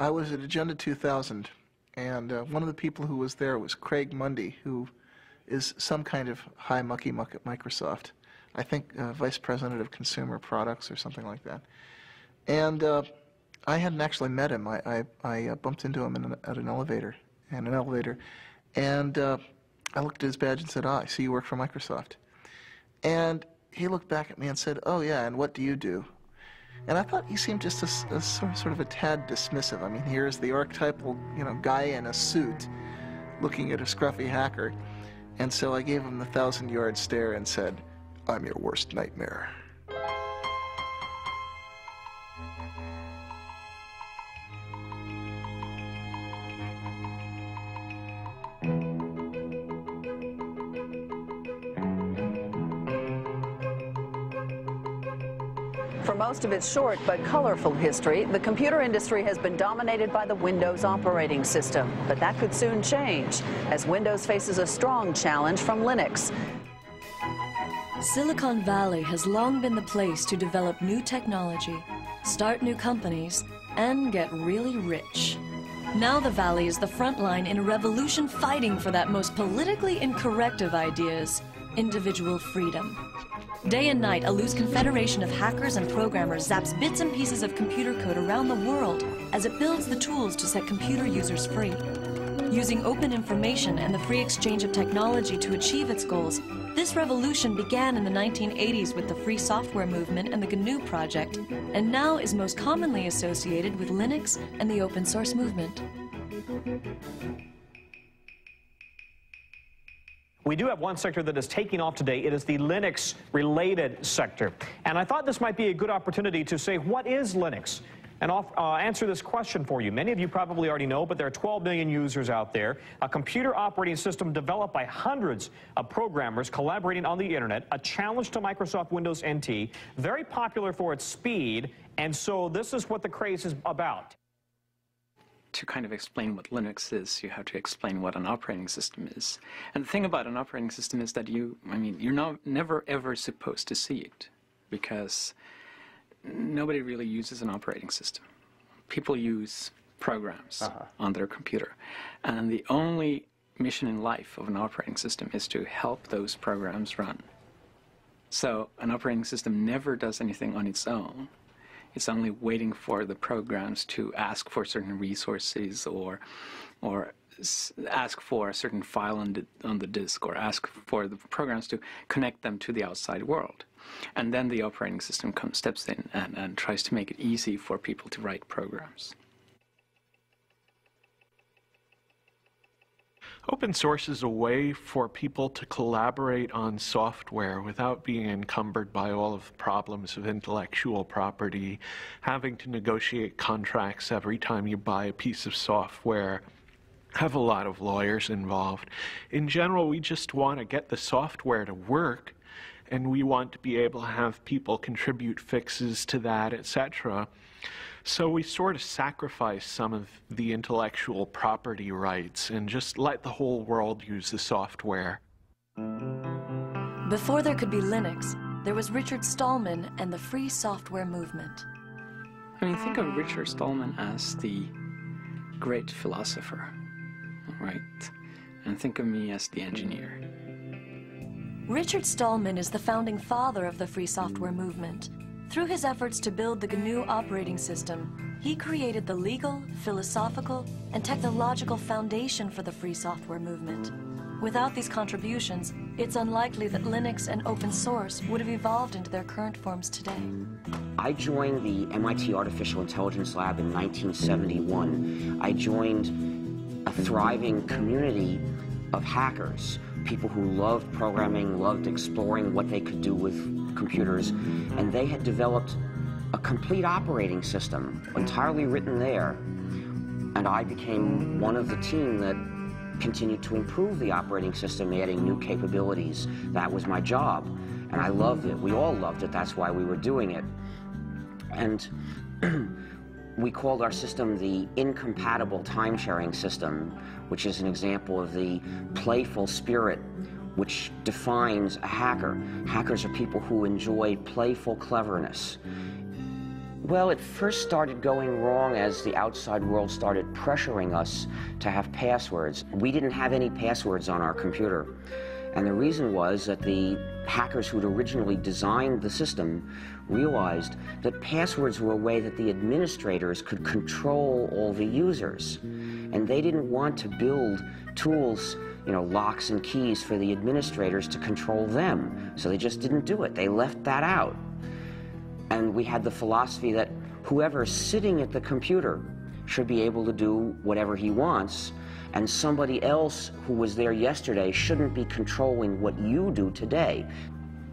I was at Agenda 2000, and one of the people who was there was Craig Mundy, who is some kind of high mucky-muck at Microsoft. I think Vice President of Consumer Products or something like that. And I hadn't actually met him. I bumped into him at an elevator, and I looked at his badge and said, "Ah, I see you work for Microsoft." And he looked back at me and said, "Oh yeah, and what do you do?" And I thought he seemed just a sort of a tad dismissive. I mean, here's the archetypal, guy in a suit looking at a scruffy hacker. And so I gave him the 1,000-yard stare and said, "I'm your worst nightmare." For most of its short but colorful history, the computer industry has been dominated by the Windows operating system. But that could soon change, as Windows faces a strong challenge from Linux. Silicon Valley has long been the place to develop new technology, start new companies, and get really rich. Now the Valley is the front line in a revolution fighting for that most politically incorrect of ideas, individual freedom. Day and night, a loose confederation of hackers and programmers zaps bits and pieces of computer code around the world as it builds the tools to set computer users free. Using open information and the free exchange of technology to achieve its goals, this revolution began in the 1980s with the free software movement and the GNU project, and now is most commonly associated with Linux and the open source movement. We do have one sector that is taking off today. It is the Linux-related sector. And I thought this might be a good opportunity to say, what is Linux? And I'll answer this question for you. Many of you probably already know, but there are 12 million users out there. A computer operating system developed by hundreds of programmers collaborating on the internet, a challenge to Microsoft Windows NT, very popular for its speed, and so this is what the craze is about. To kind of explain what Linux is, you have to explain what an operating system is. And the thing about an operating system is that you're never ever supposed to see it, because nobody really uses an operating system. People use programs on their computer. And the only mission in life of an operating system is to help those programs run. So an operating system never does anything on its own. It's only waiting for the programs to ask for certain resources or ask for a certain file on the disk, or ask for the programs to connect them to the outside world. And then the operating system steps in and tries to make it easy for people to write programs. Open source is a way for people to collaborate on software without being encumbered by all of the problems of intellectual property, having to negotiate contracts every time you buy a piece of software, have a lot of lawyers involved. In general, we just want to get the software to work, and we want to be able to have people contribute fixes to that, etc. So we sort of sacrifice some of the intellectual property rights and just let the whole world use the software. Before there could be Linux, there was Richard Stallman and the free software movement. I mean, think of Richard Stallman as the great philosopher, right? And think of me as the engineer. Richard Stallman is the founding father of the free software movement. Through his efforts to build the GNU operating system, he created the legal, philosophical, and technological foundation for the free software movement. Without these contributions, it's unlikely that Linux and open source would have evolved into their current forms today. I joined the MIT Artificial Intelligence Lab in 1971. I joined a thriving community of hackers, people who loved programming, loved exploring what they could do with computers, and they had developed a complete operating system entirely written there. And I became one of the team that continued to improve the operating system, adding new capabilities. That was my job, and I loved it. We all loved it. That's why we were doing it. And we called our system the Incompatible Time-Sharing System, which is an example of the playful spirit which defines a hacker. Hackers are people who enjoy playful cleverness. Well, it first started going wrong as the outside world started pressuring us to have passwords. We didn't have any passwords on our computer. And the reason was that the hackers who'd originally designed the system realized that passwords were a way that the administrators could control all the users. And they didn't want to build tools, you know, locks and keys for the administrators to control them. So they just didn't do it. They left that out. And we had the philosophy that whoever's sitting at the computer should be able to do whatever he wants, and somebody else who was there yesterday shouldn't be controlling what you do today.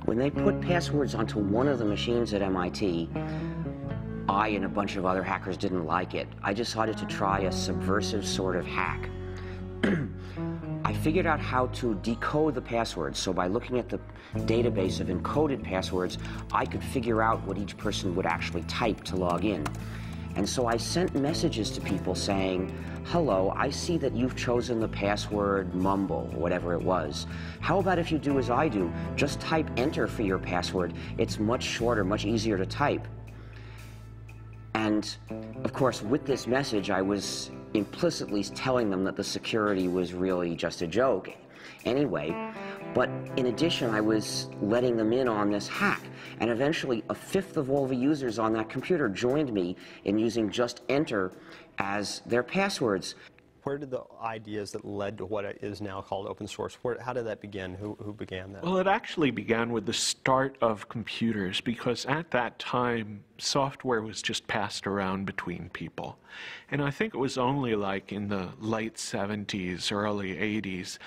When they put passwords onto one of the machines at MIT, I and a bunch of other hackers didn't like it. I decided to try a subversive sort of hack. I figured out how to decode the passwords, so by looking at the database of encoded passwords, I could figure out what each person would actually type to log in. And so I sent messages to people saying, hello, I see that you've chosen the password mumble, or whatever it was. How about if you do as I do? Just type enter for your password. It's much shorter, much easier to type. And of course, with this message, I was implicitly telling them that the security was really just a joke anyway. But in addition, I was letting them in on this hack. And eventually, a fifth of all the users on that computer joined me in using just enter as their passwords. Where did the ideas that led to what is now called open source, how did that begin? Who began that? Well, it actually began with the start of computers, because at that time, software was just passed around between people. And I think it was only like in the late 70s, early 80s,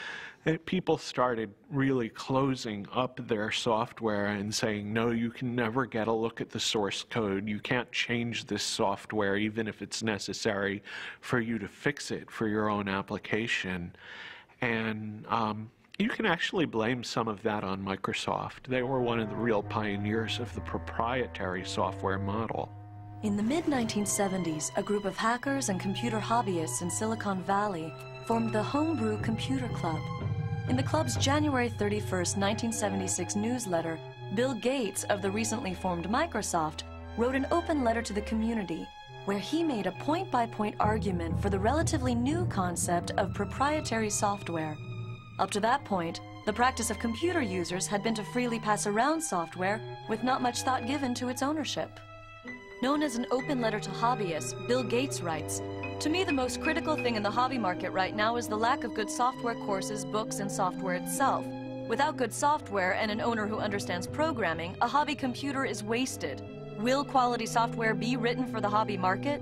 that people started really closing up their software and saying, no, you can never get a look at the source code. You can't change this software, even if it's necessary for you to fix it for your own application. And you can actually blame some of that on Microsoft. They were one of the real pioneers of the proprietary software model. In the mid-1970s, a group of hackers and computer hobbyists in Silicon Valley formed the Homebrew Computer Club. In the club's January 31st, 1976 newsletter, Bill Gates of the recently formed Microsoft wrote an open letter to the community where he made a point-by-point argument for the relatively new concept of proprietary software. Up to that point, the practice of computer users had been to freely pass around software with not much thought given to its ownership. Known as an open letter to hobbyists, Bill Gates writes, "To me, the most critical thing in the hobby market right now is the lack of good software courses, books, and software itself. Without good software and an owner who understands programming, a hobby computer is wasted. Will quality software be written for the hobby market?"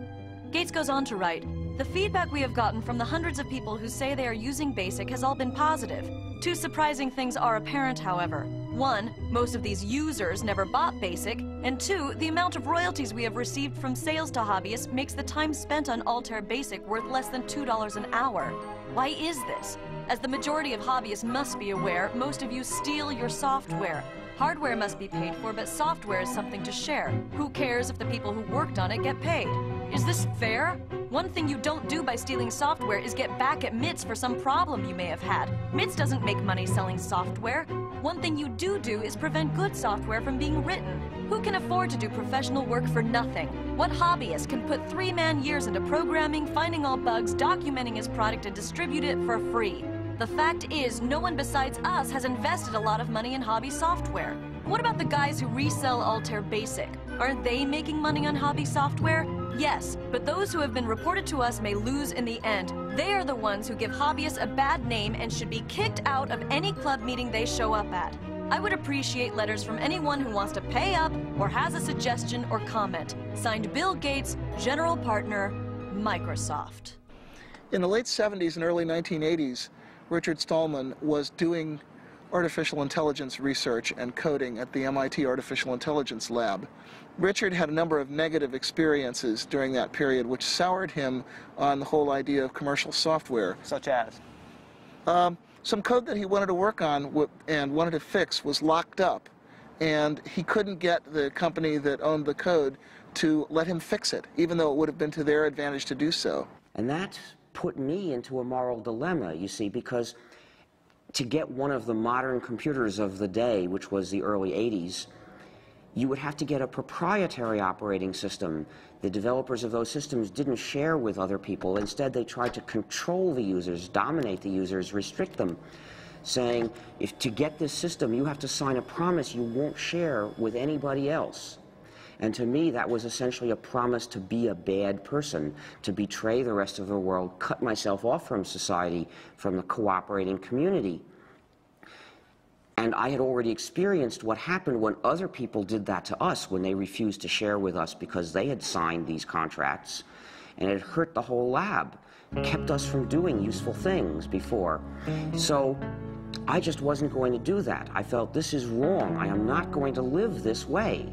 Gates goes on to write, "The feedback we have gotten from the hundreds of people who say they are using BASIC has all been positive. Two surprising things are apparent, however. One, most of these users never bought BASIC, and two, the amount of royalties we have received from sales to hobbyists makes the time spent on Altair BASIC worth less than $2 an hour. Why is this? As the majority of hobbyists must be aware, most of you steal your software. Hardware must be paid for, but software is something to share. Who cares if the people who worked on it get paid? Is this fair? One thing you don't do by stealing software is get back at MITS for some problem you may have had. MITS doesn't make money selling software. One thing you do is prevent good software from being written. Who can afford to do professional work for nothing? What hobbyist can put 3-man years into programming, finding all bugs, documenting his product, and distribute it for free? The fact is, no one besides us has invested a lot of money in hobby software. What about the guys who resell Altair BASIC? Aren't they making money on hobby software? Yes, but those who have been reported to us may lose in the end. They are the ones who give hobbyists a bad name and should be kicked out of any club meeting they show up at. I would appreciate letters from anyone who wants to pay up or has a suggestion or comment. Signed, Bill Gates, General Partner, Microsoft." In the late 70s and early 1980s, Richard Stallman was doing artificial intelligence research and coding at the MIT Artificial Intelligence Lab. Richard had a number of negative experiences during that period which soured him on the whole idea of commercial software. Such as? Some code that he wanted to work on and wanted to fix was locked up, and he couldn't get the company that owned the code to let him fix it, even though it would have been to their advantage to do so. And that put me into a moral dilemma, you see, because to get one of the modern computers of the day, which was the early 80s, you would have to get a proprietary operating system. The developers of those systems didn't share with other people. Instead, they tried to control the users, dominate the users, restrict them, saying, if to get this system, you have to sign a promise you won't share with anybody else. And to me, that was essentially a promise to be a bad person, to betray the rest of the world, cut myself off from society, from the cooperating community. And I had already experienced what happened when other people did that to us, when they refused to share with us because they had signed these contracts, and it hurt the whole lab, kept us from doing useful things before. So I just wasn't going to do that. I felt, this is wrong. I am not going to live this way.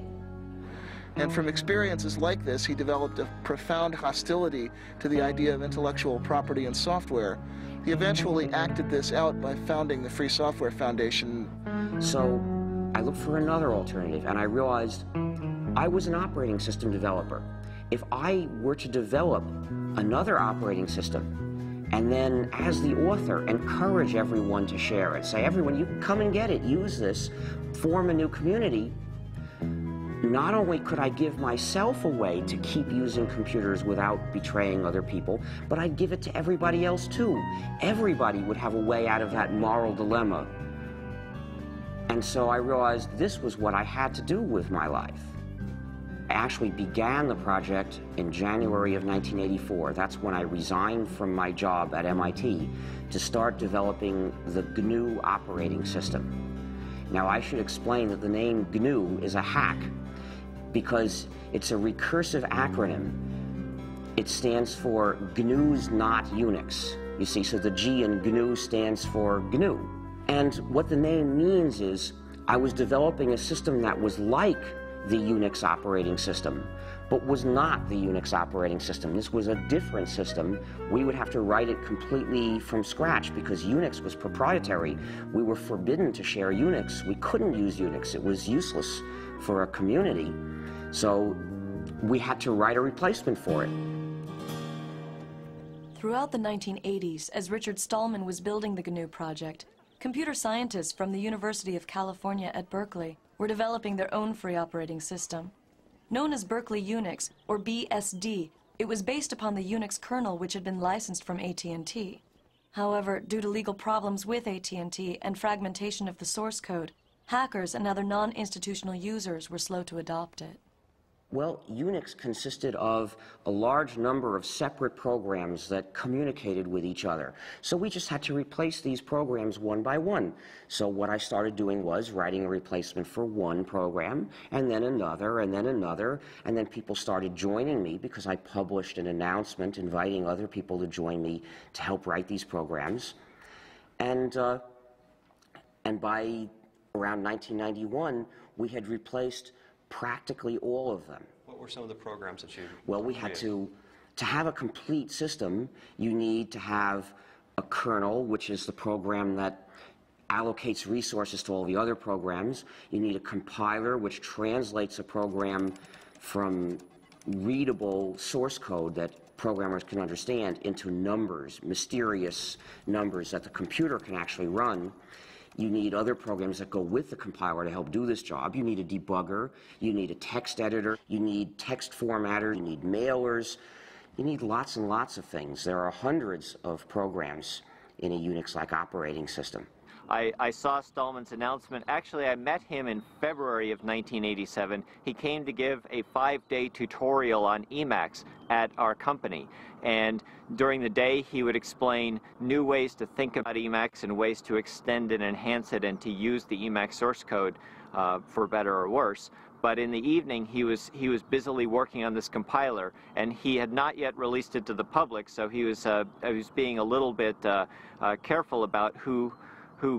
And from experiences like this, he developed a profound hostility to the idea of intellectual property in software. He eventually acted this out by founding the Free Software Foundation. So I looked for another alternative, and I realized I was an operating system developer. If I were to develop another operating system, and then as the author encourage everyone to share it, say, everyone, you can come and get it, use this, form a new community, not only could I give myself a way to keep using computers without betraying other people, but I'd give it to everybody else too. Everybody would have a way out of that moral dilemma. And so I realized this was what I had to do with my life. I actually began the project in January of 1984. That's when I resigned from my job at MIT to start developing the GNU operating system. Now, I should explain that the name GNU is a hack because it's a recursive acronym. It stands for GNU's not Unix. You see, so the G in GNU stands for GNU. And what the name means is I was developing a system that was like the Unix operating system, but was not the Unix operating system. This was a different system. We would have to write it completely from scratch because Unix was proprietary. We were forbidden to share Unix. We couldn't use Unix. It was useless for a community. So we had to write a replacement for it. Throughout the 1980s, as Richard Stallman was building the GNU project, computer scientists from the University of California at Berkeley were developing their own free operating system. Known as Berkeley Unix, or BSD, it was based upon the Unix kernel which had been licensed from AT&T. However, due to legal problems with AT&T and fragmentation of the source code, hackers and other non-institutional users were slow to adopt it. Well, Unix consisted of a large number of separate programs that communicated with each other. So we just had to replace these programs one by one. So what I started doing was writing a replacement for one program, and then another, and then another, and then people started joining me because I published an announcement inviting other people to join me to help write these programs. And by around 1991, we had replaced practically all of them. What were some of the programs that you Well, we had to have a complete system, you need to have a kernel, which is the program that allocates resources to all the other programs. You need a compiler, which translates a program from readable source code that programmers can understand into numbers, mysterious numbers that the computer can actually run. You need other programs that go with the compiler to help do this job. You need a debugger, you need a text editor, you need text formatter, you need mailers, you need lots and lots of things. There are hundreds of programs in a Unix-like operating system. I saw Stallman's announcement. Actually, I met him in February of 1987. He came to give a 5-day tutorial on Emacs at our company. And during the day, he would explain new ways to think about Emacs and ways to extend and enhance it and to use the Emacs source code for better or worse. But in the evening, he was busily working on this compiler, and he had not yet released it to the public, so he was being a little bit careful about who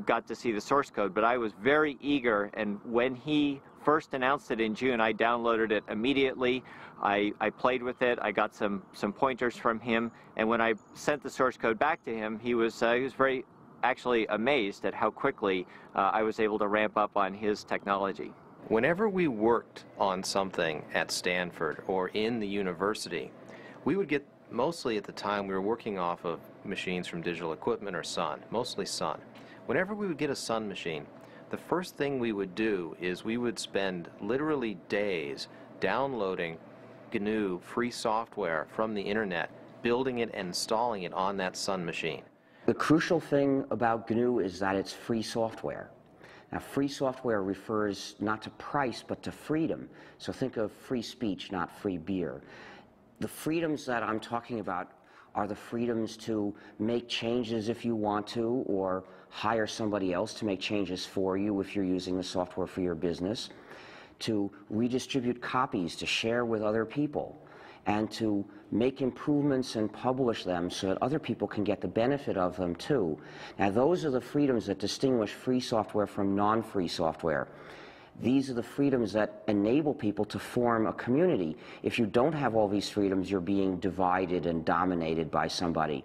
got to see the source code. But I was very eager, and when he first announced it in June, I downloaded it immediately. I played with it. I got some pointers from him, and when I sent the source code back to him, he was very actually amazed at how quickly I was able to ramp up on his technology. Whenever we worked on something at Stanford or in the university, we would get, mostly at the time we were working off of machines from Digital Equipment or Sun, mostly Sun. Whenever we would get a Sun machine, the first thing we would do is we would spend literally days downloading GNU free software from the internet, building it and installing it on that Sun machine. The crucial thing about GNU is that it's free software. Now, free software refers not to price, but to freedom. So think of free speech, not free beer. The freedoms that I'm talking about are the freedoms to make changes if you want to, or hire somebody else to make changes for you if you're using the software for your business, to redistribute copies, to share with other people, and to make improvements and publish them so that other people can get the benefit of them too. Now, those are the freedoms that distinguish free software from non-free software. These are the freedoms that enable people to form a community. If you don't have all these freedoms, you're being divided and dominated by somebody.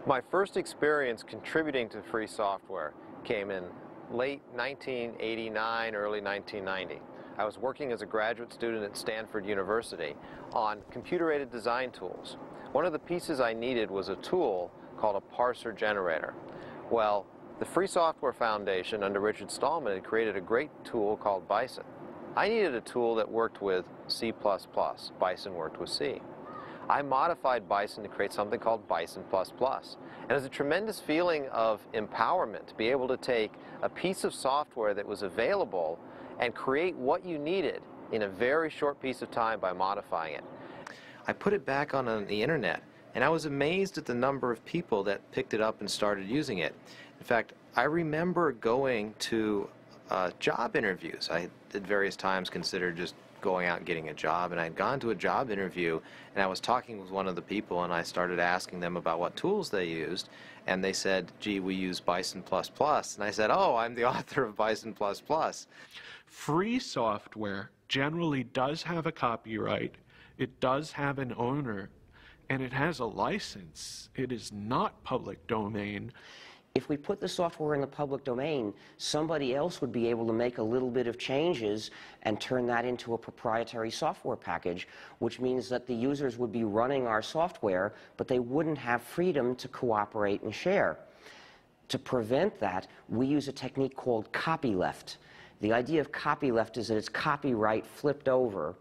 My first experience contributing to free software came in late 1989, early 1990. I was working as a graduate student at Stanford University on computer-aided design tools. One of the pieces I needed was a tool called a parser generator. Well, the Free Software Foundation under Richard Stallman had created a great tool called Bison. I needed a tool that worked with C++. Bison worked with C. I modified Bison to create something called Bison++. And it was a tremendous feeling of empowerment to be able to take a piece of software that was available and create what you needed in a very short piece of time by modifying it. I put it back on the internet, and I was amazed at the number of people that picked it up and started using it. In fact, I remember going to job interviews. I at various times considered just going out and getting a job, and I'd gone to a job interview, and I was talking with one of the people, and I started asking them about what tools they used, and they said, gee, we use Bison++, and I said, oh, I'm the author of Bison++. Free software generally does have a copyright, it does have an owner, and it has a license. It is not public domain. If we put the software in the public domain, somebody else would be able to make a little bit of changes and turn that into a proprietary software package, which means that the users would be running our software, but they wouldn't have freedom to cooperate and share. To prevent that, we use a technique called copyleft. The idea of copyleft is that it's copyright flipped over,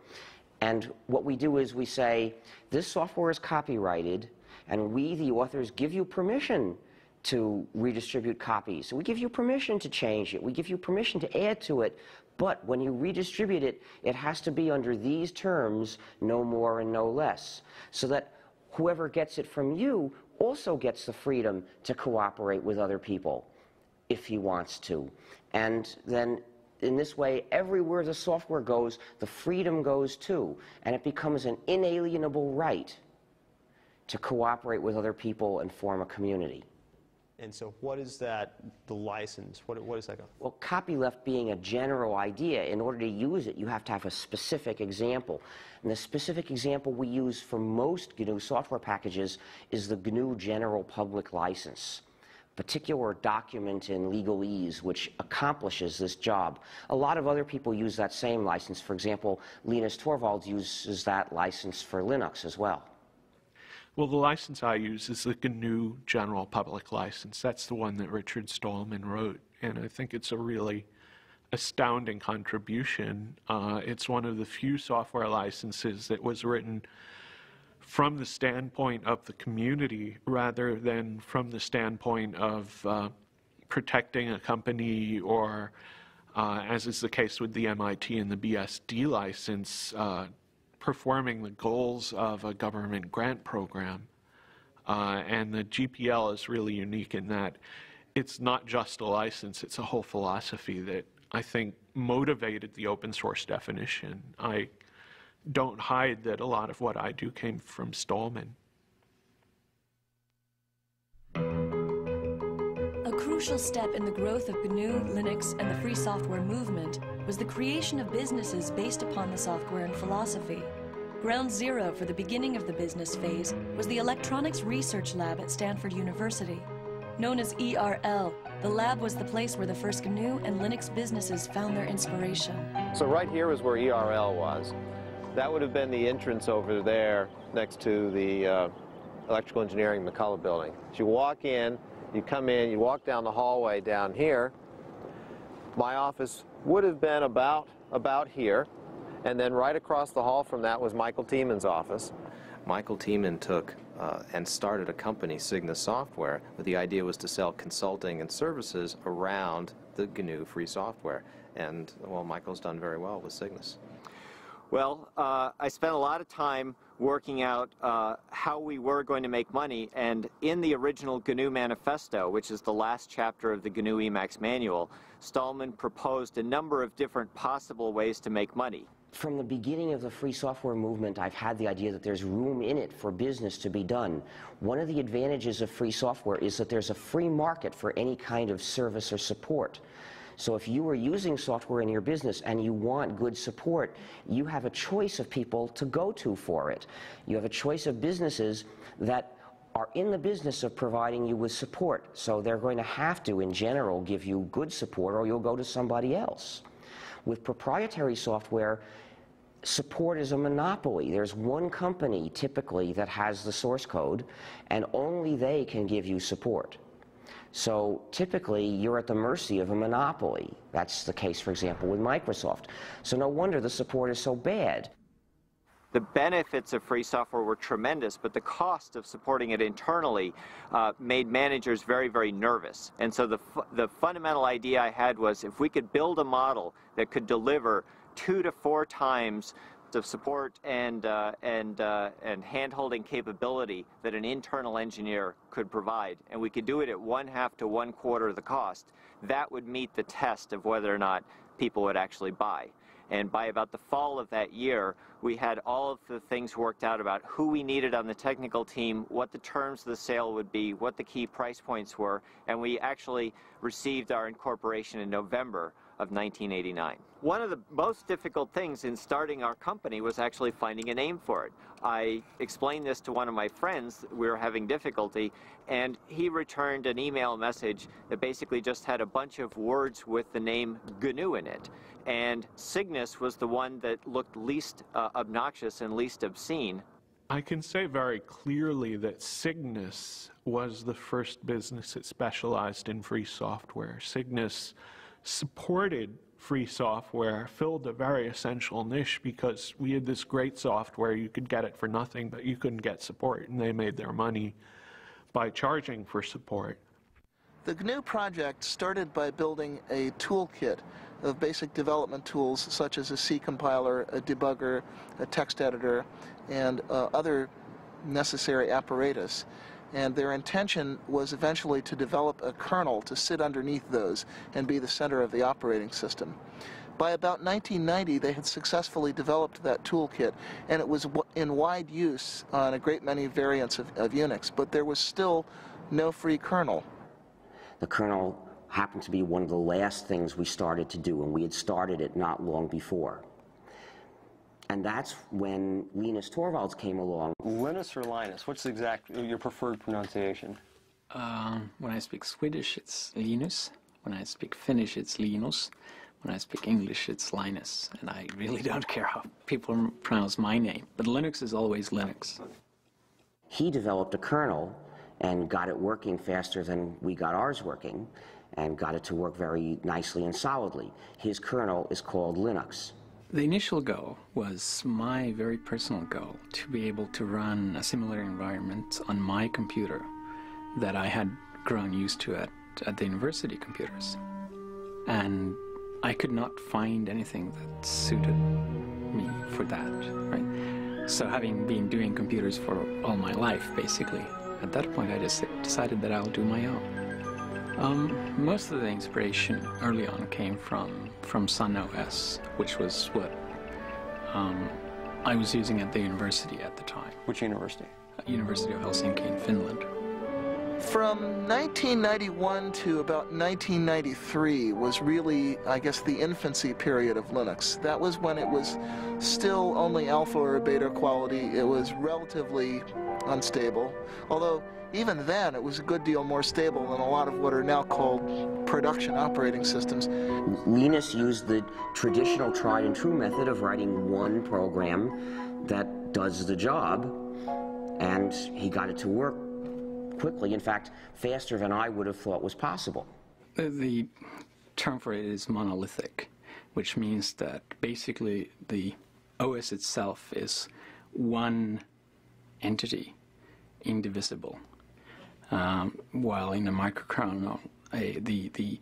and what we do is we say, this software is copyrighted, and we, the authors, give you permission to redistribute copies. So we give you permission to change it. We give you permission to add to it. But when you redistribute it, it has to be under these terms, no more and no less, so that whoever gets it from you also gets the freedom to cooperate with other people if he wants to. And then in this way, everywhere the software goes, the freedom goes too. And it becomes an inalienable right to cooperate with other people and form a community. And so what is that, the license? What is that? Well, copyleft being a general idea, in order to use it, you have to have a specific example. And the specific example we use for most GNU software packages is the GNU General Public License, a particular document in legalese which accomplishes this job. A lot of other people use that same license. For example, Linus Torvalds uses that license for Linux as well. Well, the license I use is the GNU General Public License. That's the one that Richard Stallman wrote, and I think it's a really astounding contribution. It's one of the few software licenses that was written from the standpoint of the community rather than from the standpoint of protecting a company or, as is the case with the MIT and the BSD license, performing the goals of a government grant program. And the GPL is really unique in that it's not just a license, it's a whole philosophy that I think motivated the open source definition. I don't hide that a lot of what I do came from Stallman. A crucial step in the growth of GNU, Linux, and the free software movement was the creation of businesses based upon the software and philosophy. Ground zero for the beginning of the business phase was the Electronics Research Lab at Stanford University. Known as ERL, the lab was the place where the first GNU and Linux businesses found their inspiration. So right here is where ERL was. That would have been the entrance over there next to the Electrical Engineering McCullough building. So you walk in, you come in, you walk down the hallway down here, My office would have been about here, and then right across the hall from that was Michael Tieman's office. Michael Tieman took and started a company, Cygnus Software, but the idea was to sell consulting and services around the GNU free software. And, well, Michael's done very well with Cygnus. Well, I spent a lot of time working out how we were going to make money, and in the original GNU Manifesto, which is the last chapter of the GNU Emacs manual, Stallman proposed a number of different possible ways to make money. From the beginning of the free software movement, I've had the idea that there's room in it for business to be done. One of the advantages of free software is that there's a free market for any kind of service or support. So if you are using software in your business and you want good support, you have a choice of people to go to for it. You have a choice of businesses that are in the business of providing you with support. So they're going to have to, in general, give you good support, or you'll go to somebody else. With proprietary software, support is a monopoly. There's one company, typically, that has the source code, and only they can give you support. So typically, you're at the mercy of a monopoly. That's the case, for example, with Microsoft. So no wonder the support is so bad. The benefits of free software were tremendous, but the cost of supporting it internally made managers very, very nervous. And so the fundamental idea I had was, if we could build a model that could deliver 2 to 4 times of support and hand-holding capability that an internal engineer could provide, and we could do it at 1/2 to 1/4 of the cost, that would meet the test of whether or not people would actually buy. And by about the fall of that year, we had all of the things worked out about who we needed on the technical team, what the terms of the sale would be, what the key price points were, and we actually received our incorporation in November of 1989. One of the most difficult things in starting our company was actually finding a name for it. I explained this to one of my friends. We were having difficulty, and he returned an email message that basically just had a bunch of words with the name GNU in it. And Cygnus was the one that looked least obnoxious and least obscene. I can say very clearly that Cygnus was the first business that specialized in free software. Cygnus supported free software, filled a very essential niche, because we had this great software. You could get it for nothing, but you couldn't get support, and they made their money by charging for support. The GNU project started by building a toolkit of basic development tools such as a C compiler, a debugger, a text editor, and other necessary apparatus. And their intention was eventually to develop a kernel to sit underneath those and be the center of the operating system. By about 1990, they had successfully developed that toolkit, and it was in wide use on a great many variants of Unix, but there was still no free kernel. The kernel happened to be one of the last things we started to do, and we had started it not long before. And that's when Linus Torvalds came along. Linus or Linus? What's your preferred pronunciation? When I speak Swedish, it's Linus. When I speak Finnish, it's Linus. When I speak English, it's Linus. And I really don't care how people pronounce my name. But Linux is always Linux. He developed a kernel and got it working faster than we got ours working, and got it to work very nicely and solidly. His kernel is called Linux. The initial goal was my very personal goal, to be able to run a similar environment on my computer that I had grown used to at the university computers. And I could not find anything that suited me for that, right? So having been doing computers for all my life, basically, at that point I just decided that I'll do my own. Most of the inspiration early on came from Sun OS, which was what I was using at the university at the time. Which university? University of Helsinki in Finland. From 1991 to about 1993 was really, I guess, the infancy period of Linux. That was when it was still only alpha or beta quality. It was relatively unstable, although even then it was a good deal more stable than a lot of what are now called production operating systems. Linus used the traditional tried and true method of writing one program that does the job, and he got it to work quickly, in fact, faster than I would have thought was possible. The term for it is monolithic, which means that basically the OS itself is one entity, indivisible, while in a microkernel, the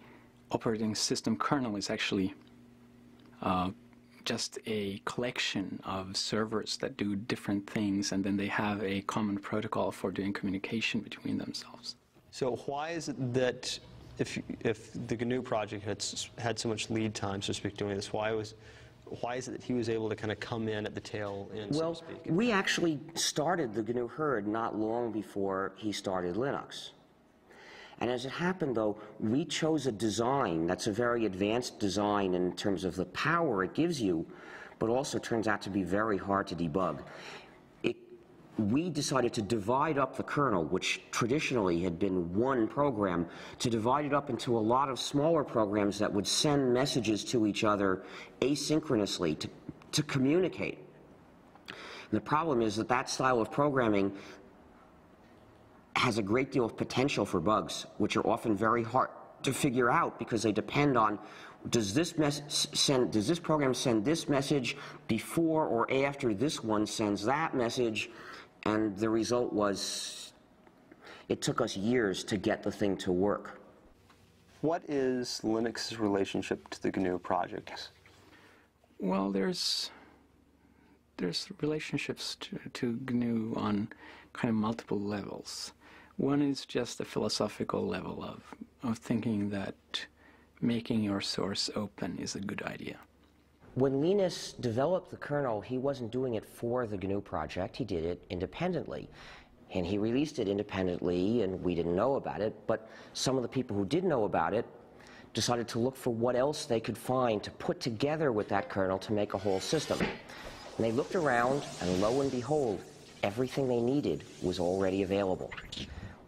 operating system kernel is actually just a collection of servers that do different things, and then they have a common protocol for doing communication between themselves. So why is it that if the GNU project had so much lead time, so to speak, doing this, why is it that he was able to kind of come in at the tail end, well, so to speak? We actually started the GNU herd not long before he started Linux. And as it happened, though, we chose a design that's a very advanced design in terms of the power it gives you, but also turns out to be very hard to debug. We decided to divide up the kernel, which traditionally had been one program, to divide it up into a lot of smaller programs that would send messages to each other asynchronously to communicate. And the problem is that that style of programming has a great deal of potential for bugs, which are often very hard to figure out because they depend on does this program send this message before or after this one sends that message, and the result was it took us years to get the thing to work. What is Linux's relationship to the GNU project? Well, there's relationships to GNU on kind of multiple levels. One is just a philosophical level of thinking that making your source open is a good idea. When Linus developed the kernel, he wasn't doing it for the GNU project. He did it independently. And he released it independently, and we didn't know about it, but some of the people who did know about it decided to look for what else they could find to put together with that kernel to make a whole system. And they looked around, and lo and behold, everything they needed was already available.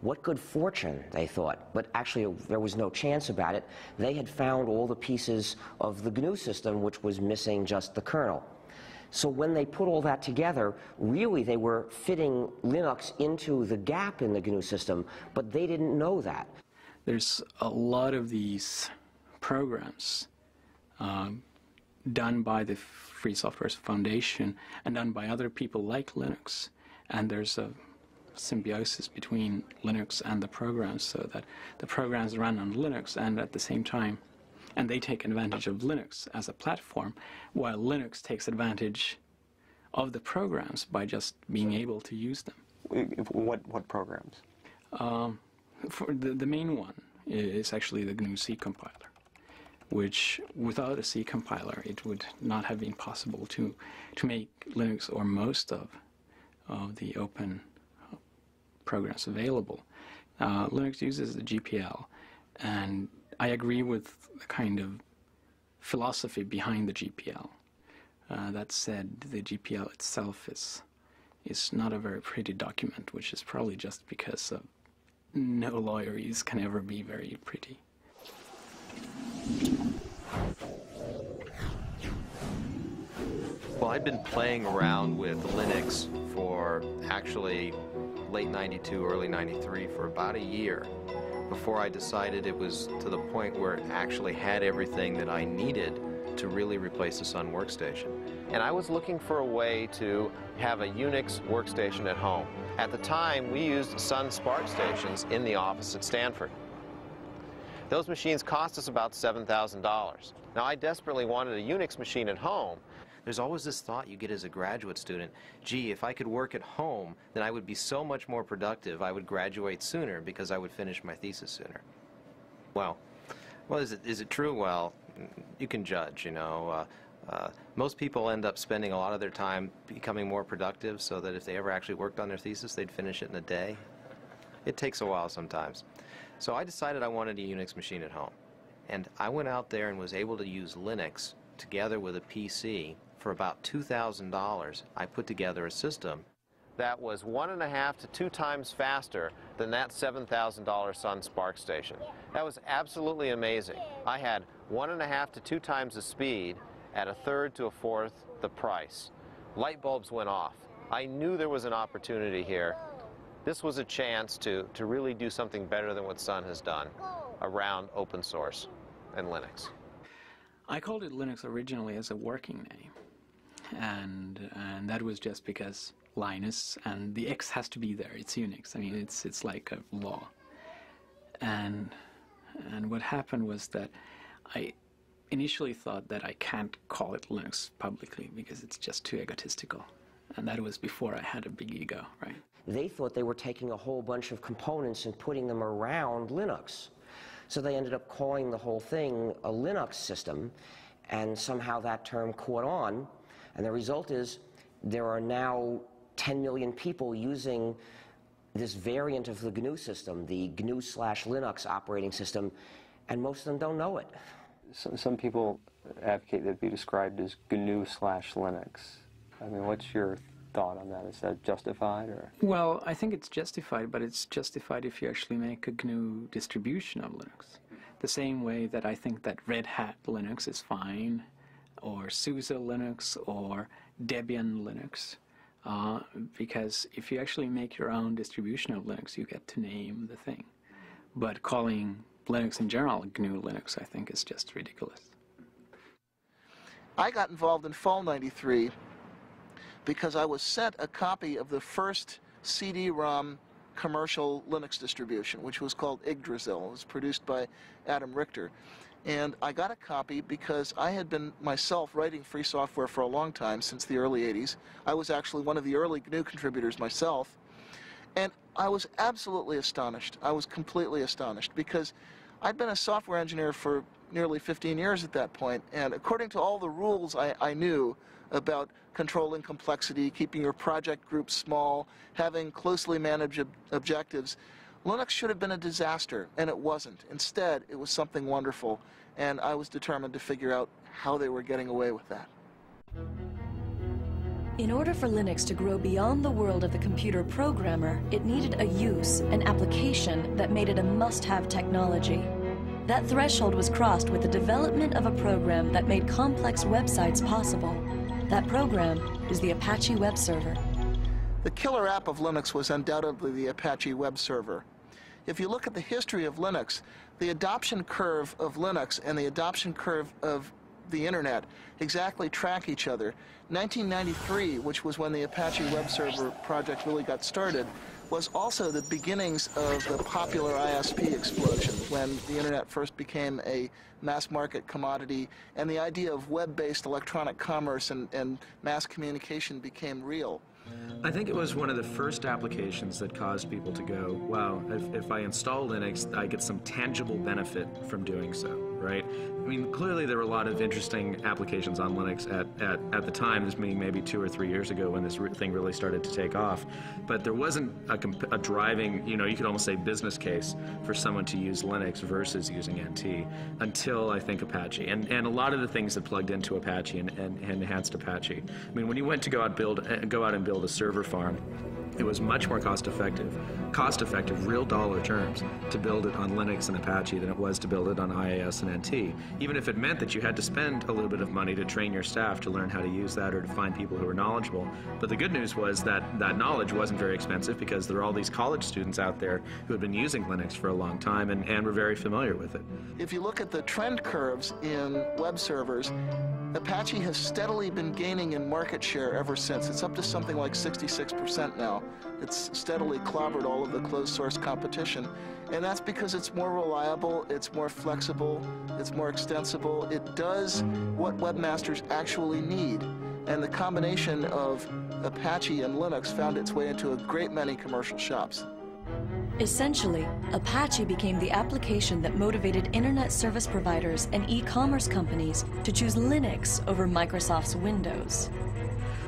What good fortune, they thought, but actually there was no chance about it. They had found all the pieces of the GNU system, which was missing just the kernel. So when they put all that together, really they were fitting Linux into the gap in the GNU system, but they didn't know that. There's a lot of these programs done by the Free Software Foundation and done by other people like Linux, and there's a symbiosis between Linux and the programs, so that the programs run on Linux and at the same time, and they take advantage of Linux as a platform, while Linux takes advantage of the programs by just being able to use them. What programs? For the main one is actually the GNU C compiler, which without a C compiler it would not have been possible to make Linux or most of the open programs available. Linux uses the GPL, and I agree with the kind of philosophy behind the GPL. That said, the GPL itself is not a very pretty document, which is probably just because no lawyers can ever be very pretty. Well, I'd been playing around with Linux for actually late 92, early 93 for about a year before I decided it was to the point where it actually had everything that I needed to really replace the Sun workstation. And I was looking for a way to have a Unix workstation at home. At the time, we used Sun SPARC stations in the office at Stanford. Those machines cost us about $7,000. Now, I desperately wanted a Unix machine at home. There's always this thought you get as a graduate student, gee, if I could work at home, then I would be so much more productive. I would graduate sooner because I would finish my thesis sooner. Well, is it true? Well, you can judge, you know. Most people end up spending a lot of their time becoming more productive so that if they ever actually worked on their thesis, they'd finish it in a day. It takes a while sometimes. So I decided I wanted a Unix machine at home. And I went out there and was able to use Linux together with a PC. For about $2,000, I put together a system that was 1.5 to 2 times faster than that $7,000 Sun SPARC station. That was absolutely amazing. I had 1.5 to 2 times the speed at 1/3 to 1/4 the price. Light bulbs went off. I knew there was an opportunity here. This was a chance to really do something better than what Sun has done around open source. and Linux? I called it Linux originally as a working name, and that was just because Linus, and the X has to be there. It's Unix. I mean, it's like a law. And what happened was that I initially thought that I can't call it Linux publicly because it's just too egotistical, and that was before I had a big ego, right? They thought they were taking a whole bunch of components and putting them around Linux. So they ended up calling the whole thing a Linux system, and somehow that term caught on, and the result is there are now 10 million people using this variant of the GNU system, the GNU/Linux operating system, and most of them don't know it. Some people advocate that it be described as GNU/Linux. I mean, what's your thought on that? Is that justified, or? Well, I think it's justified, but it's justified if you actually make a GNU distribution of Linux. The same way that I think that Red Hat Linux is fine, or SUSE Linux, or Debian Linux. Because if you actually make your own distribution of Linux, you get to name the thing. But calling Linux in general GNU Linux, I think, is just ridiculous. I got involved in Fall '93 because I was sent a copy of the first CD-ROM commercial Linux distribution, which was called Yggdrasil. It was produced by Adam Richter. And I got a copy because I had been myself writing free software for a long time, since the early 80s. I was actually one of the early GNU contributors myself. And I was absolutely astonished. I was completely astonished because I'd been a software engineer for nearly 15 years at that point, and according to all the rules I knew about controlling complexity, keeping your project groups small, having closely managed objectives, Linux should have been a disaster, and it wasn't. Instead, it was something wonderful, and I was determined to figure out how they were getting away with that. In order for Linux to grow beyond the world of the computer programmer, it needed a use, an application that made it a must-have technology. That threshold was crossed with the development of a program that made complex websites possible. That program is the Apache Web Server. The killer app of Linux was undoubtedly the Apache Web Server. If you look at the history of Linux, the adoption curve of Linux and the adoption curve of the Internet exactly track each other. 1993, which was when the Apache Web Server project really got started, was also the beginnings of the popular ISP explosion, when the Internet first became a mass-market commodity and the idea of web-based electronic commerce and mass communication became real. I think it was one of the first applications that caused people to go, wow, if I install Linux, I get some tangible benefit from doing so, right? I mean, clearly there were a lot of interesting applications on Linux at the time, this being maybe 2 or 3 years ago when this thing really started to take off. But there wasn't a driving, you could almost say business case for someone to use Linux versus using NT until, I think, Apache. And a lot of the things that plugged into Apache and enhanced Apache. I mean, when you went to go out and build a server farm, it was much more cost-effective, real dollar terms, to build it on Linux and Apache than it was to build it on IIS and NT, even if it meant that you had to spend a little bit of money to train your staff to learn how to use that or to find people who were knowledgeable. But the good news was that that knowledge wasn't very expensive because there are all these college students out there who had been using Linux for a long time and were very familiar with it. If you look at the trend curves in web servers, Apache has steadily been gaining in market share ever since. It's up to something like 66% now. It's steadily clobbered all of the closed-source competition. And that's because it's more reliable, it's more flexible, it's more extensible. It does what webmasters actually need. And the combination of Apache and Linux found its way into a great many commercial shops. Essentially, Apache became the application that motivated internet service providers and e-commerce companies to choose Linux over Microsoft's Windows.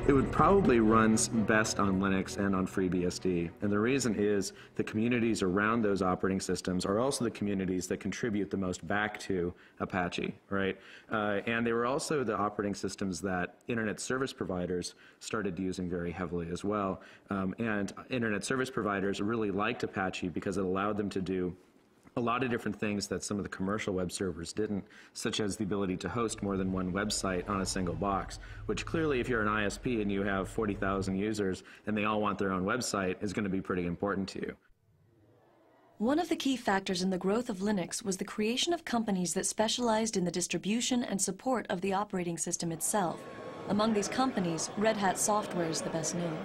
It would probably run best on Linux and on FreeBSD, and the reason is the communities around those operating systems are also the communities that contribute the most back to Apache, right? And they were also the operating systems that internet service providers started using very heavily as well. And internet service providers really liked Apache because it allowed them to do a lot of different things that some of the commercial web servers didn't, such as the ability to host more than one website on a single box, which clearly if you're an ISP and you have 40,000 users and they all want their own website is going to be pretty important to you. One of the key factors in the growth of Linux was the creation of companies that specialized in the distribution and support of the operating system itself. Among these companies, Red Hat Software is the best known.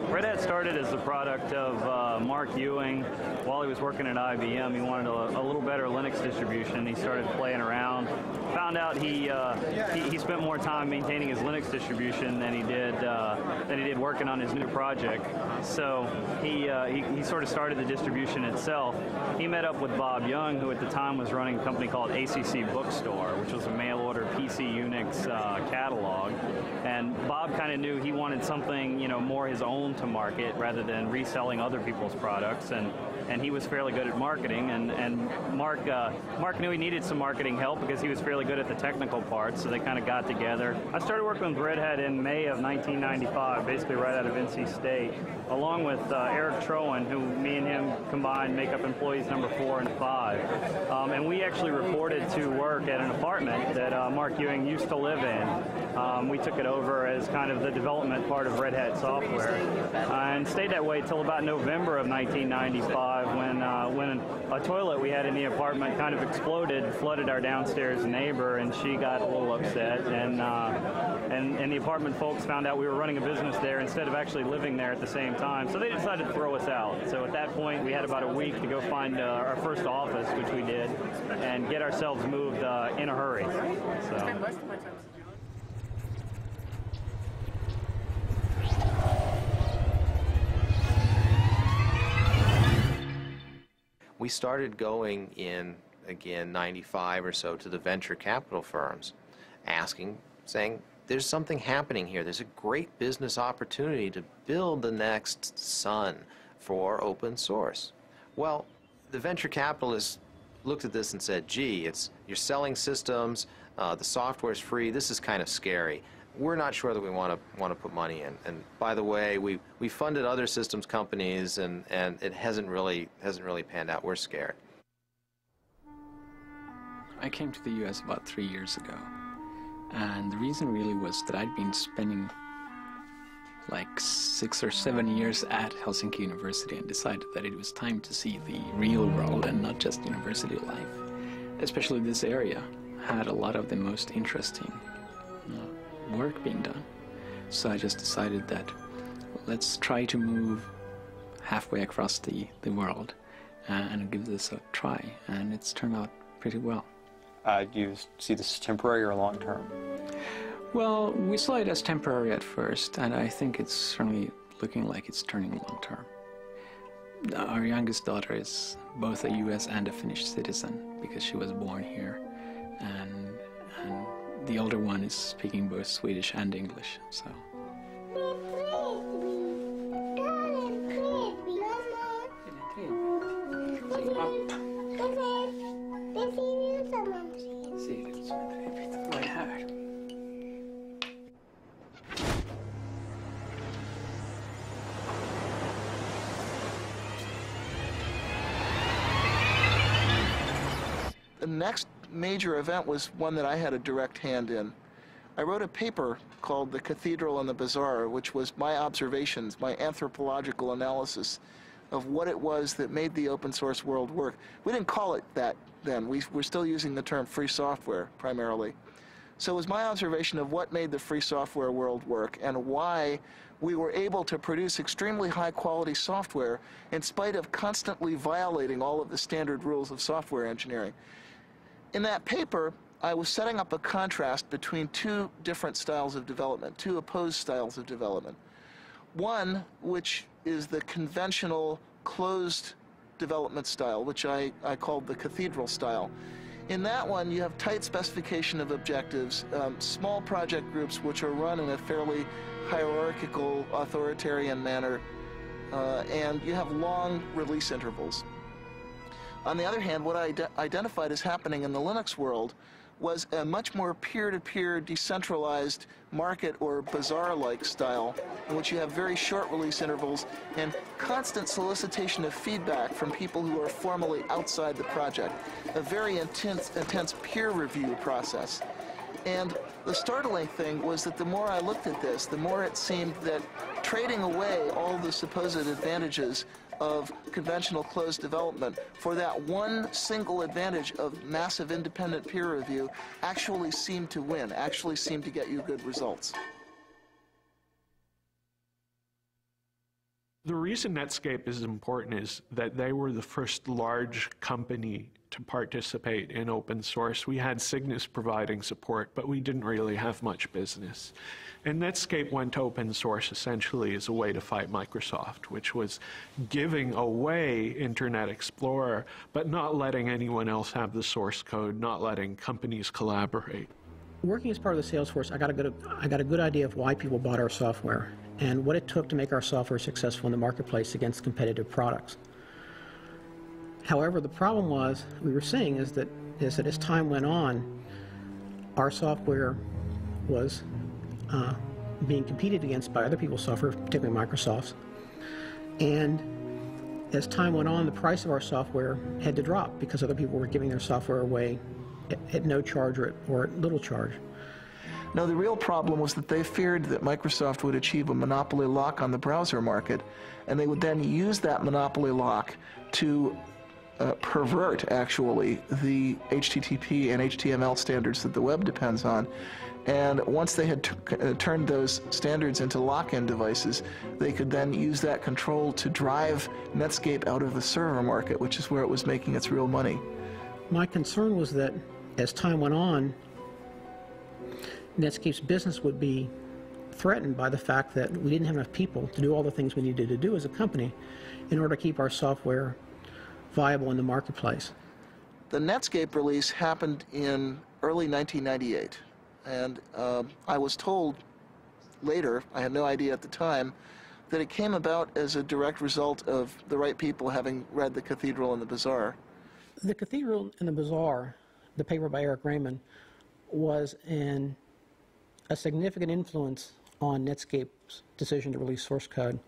Red Hat started as the product of Mark Ewing. While he was working at IBM, he wanted a little better Linux distribution. He started playing around. Found out he spent more time maintaining his Linux distribution than he did working on his new project. So he sort of started the distribution itself. He met up with Bob Young, who at the time was running a company called ACC Bookstore, which was a mail-order PC Unix catalog. And Bob kind of knew he wanted something, more his own to market rather than reselling other people's products, and he was fairly good at marketing, and Mark knew he needed some marketing help because he was fairly good at the technical part, so they kind of got together. I started working with Red Hat in May of 1995, basically right out of NC State, along with Eric Troen, who me and him combined make up employees number 4 and 5. And we actually reported to work at an apartment that Mark Ewing used to live in. We took it over as kind of the development part of Red Hat Software, and stayed that way till about November of 1995 when a toilet we had in the apartment kind of exploded, flooded our downstairs neighbor, and she got a little upset, and the apartment folks found out we were running a business there instead of actually living there at the same time, so they decided to throw us out. So at that point we had about a week to go find our first office, which we did, and get ourselves moved in a hurry. So. We started going in, again, 95 or so to the venture capital firms, saying, there's something happening here. There's a great business opportunity to build the next Sun for open source. Well, the venture capitalists looked at this and said, gee, you're selling systems, the software's free, this is kind of scary. We're not sure that we want to put money in. And by the way, we funded other systems companies, and it hasn't really panned out. We're scared. I came to the U.S. about 3 years ago, and the reason really was that I'd been spending like 6 or 7 years at Helsinki University and decided that it was time to see the real world and not just university life. Especially this area had a lot of the most interesting work being done. So I just decided that let's try to move halfway across the world and give this a try, and it's turned out pretty well. Do you see this as temporary or long-term? Well, we saw it as temporary at first, and I think it's certainly looking like it's turning long-term. Our youngest daughter is both a U.S. and a Finnish citizen because she was born here, and the older one is speaking both Swedish and English, so. The next major event was one that I had a direct hand in. I wrote a paper called The Cathedral and the Bazaar, which was my observations, my anthropological analysis of what it was that made the open source world work. We didn't call it that then. We're still using the term free software primarily. So it was my observation of what made the free software world work and why we were able to produce extremely high quality software in spite of constantly violating all of the standard rules of software engineering. In that paper, I was setting up a contrast between two different styles of development, two opposed styles of development. One, which is the conventional closed development style, which I called the cathedral style. In that one, you have tight specification of objectives, small project groups which are run in a fairly hierarchical, authoritarian manner, and you have long release intervals. On the other hand, what I identified as happening in the Linux world was a much more peer-to-peer, decentralized market or bazaar-like style in which you have very short release intervals and constant solicitation of feedback from people who are formally outside the project, a very intense peer review process. And the startling thing was that the more I looked at this, the more it seemed that trading away all the supposed advantages of conventional closed development for that one single advantage of massive independent peer review actually seem to win, actually seem to get you good results. The reason Netscape is important is that they were the first large company to participate in open source. We had Cygnus providing support, but we didn't really have much business. And Netscape went to open source essentially as a way to fight Microsoft, which was giving away Internet Explorer, but not letting anyone else have the source code, not letting companies collaborate. Working as part of the sales force, I got a good idea of why people bought our software and what it took to make our software successful in the marketplace against competitive products. However, the problem we were seeing is that as time went on, our software was being competed against by other people's software, particularly Microsoft's. And as time went on, the price of our software had to drop because other people were giving their software away at no charge or at little charge. No, the real problem was that they feared that Microsoft would achieve a monopoly lock on the browser market, and they would then use that monopoly lock to pervert, actually, the HTTP and HTML standards that the web depends on. And once they had turned those standards into lock-in devices, they could then use that control to drive Netscape out of the server market, which is where it was making its real money. My concern was that as time went on, Netscape's business would be threatened by the fact that we didn't have enough people to do all the things we needed to do as a company in order to keep our software viable in the marketplace. The Netscape release happened in early 1998, and I was told later, I had no idea at the time, that it came about as a direct result of the right people having read The Cathedral and the Bazaar. The Cathedral and the Bazaar, the paper by Eric Raymond, was a significant influence on Netscape's decision to release source code.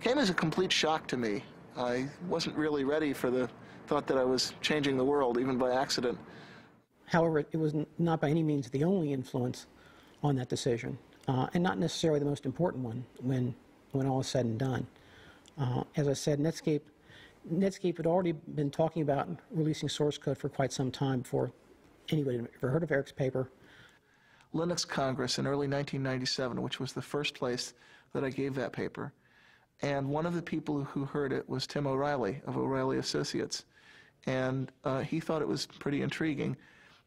Came as a complete shock to me. I wasn't really ready for the thought that I was changing the world, even by accident. However, it was not by any means the only influence on that decision, and not necessarily the most important one when all is said and done. As I said, Netscape had already been talking about releasing source code for quite some time before anybody had ever heard of Eric's paper. Linux Congress in early 1997, which was the first place that I gave that paper. And one of the people who heard it was Tim O'Reilly of O'Reilly Associates. And he thought it was pretty intriguing.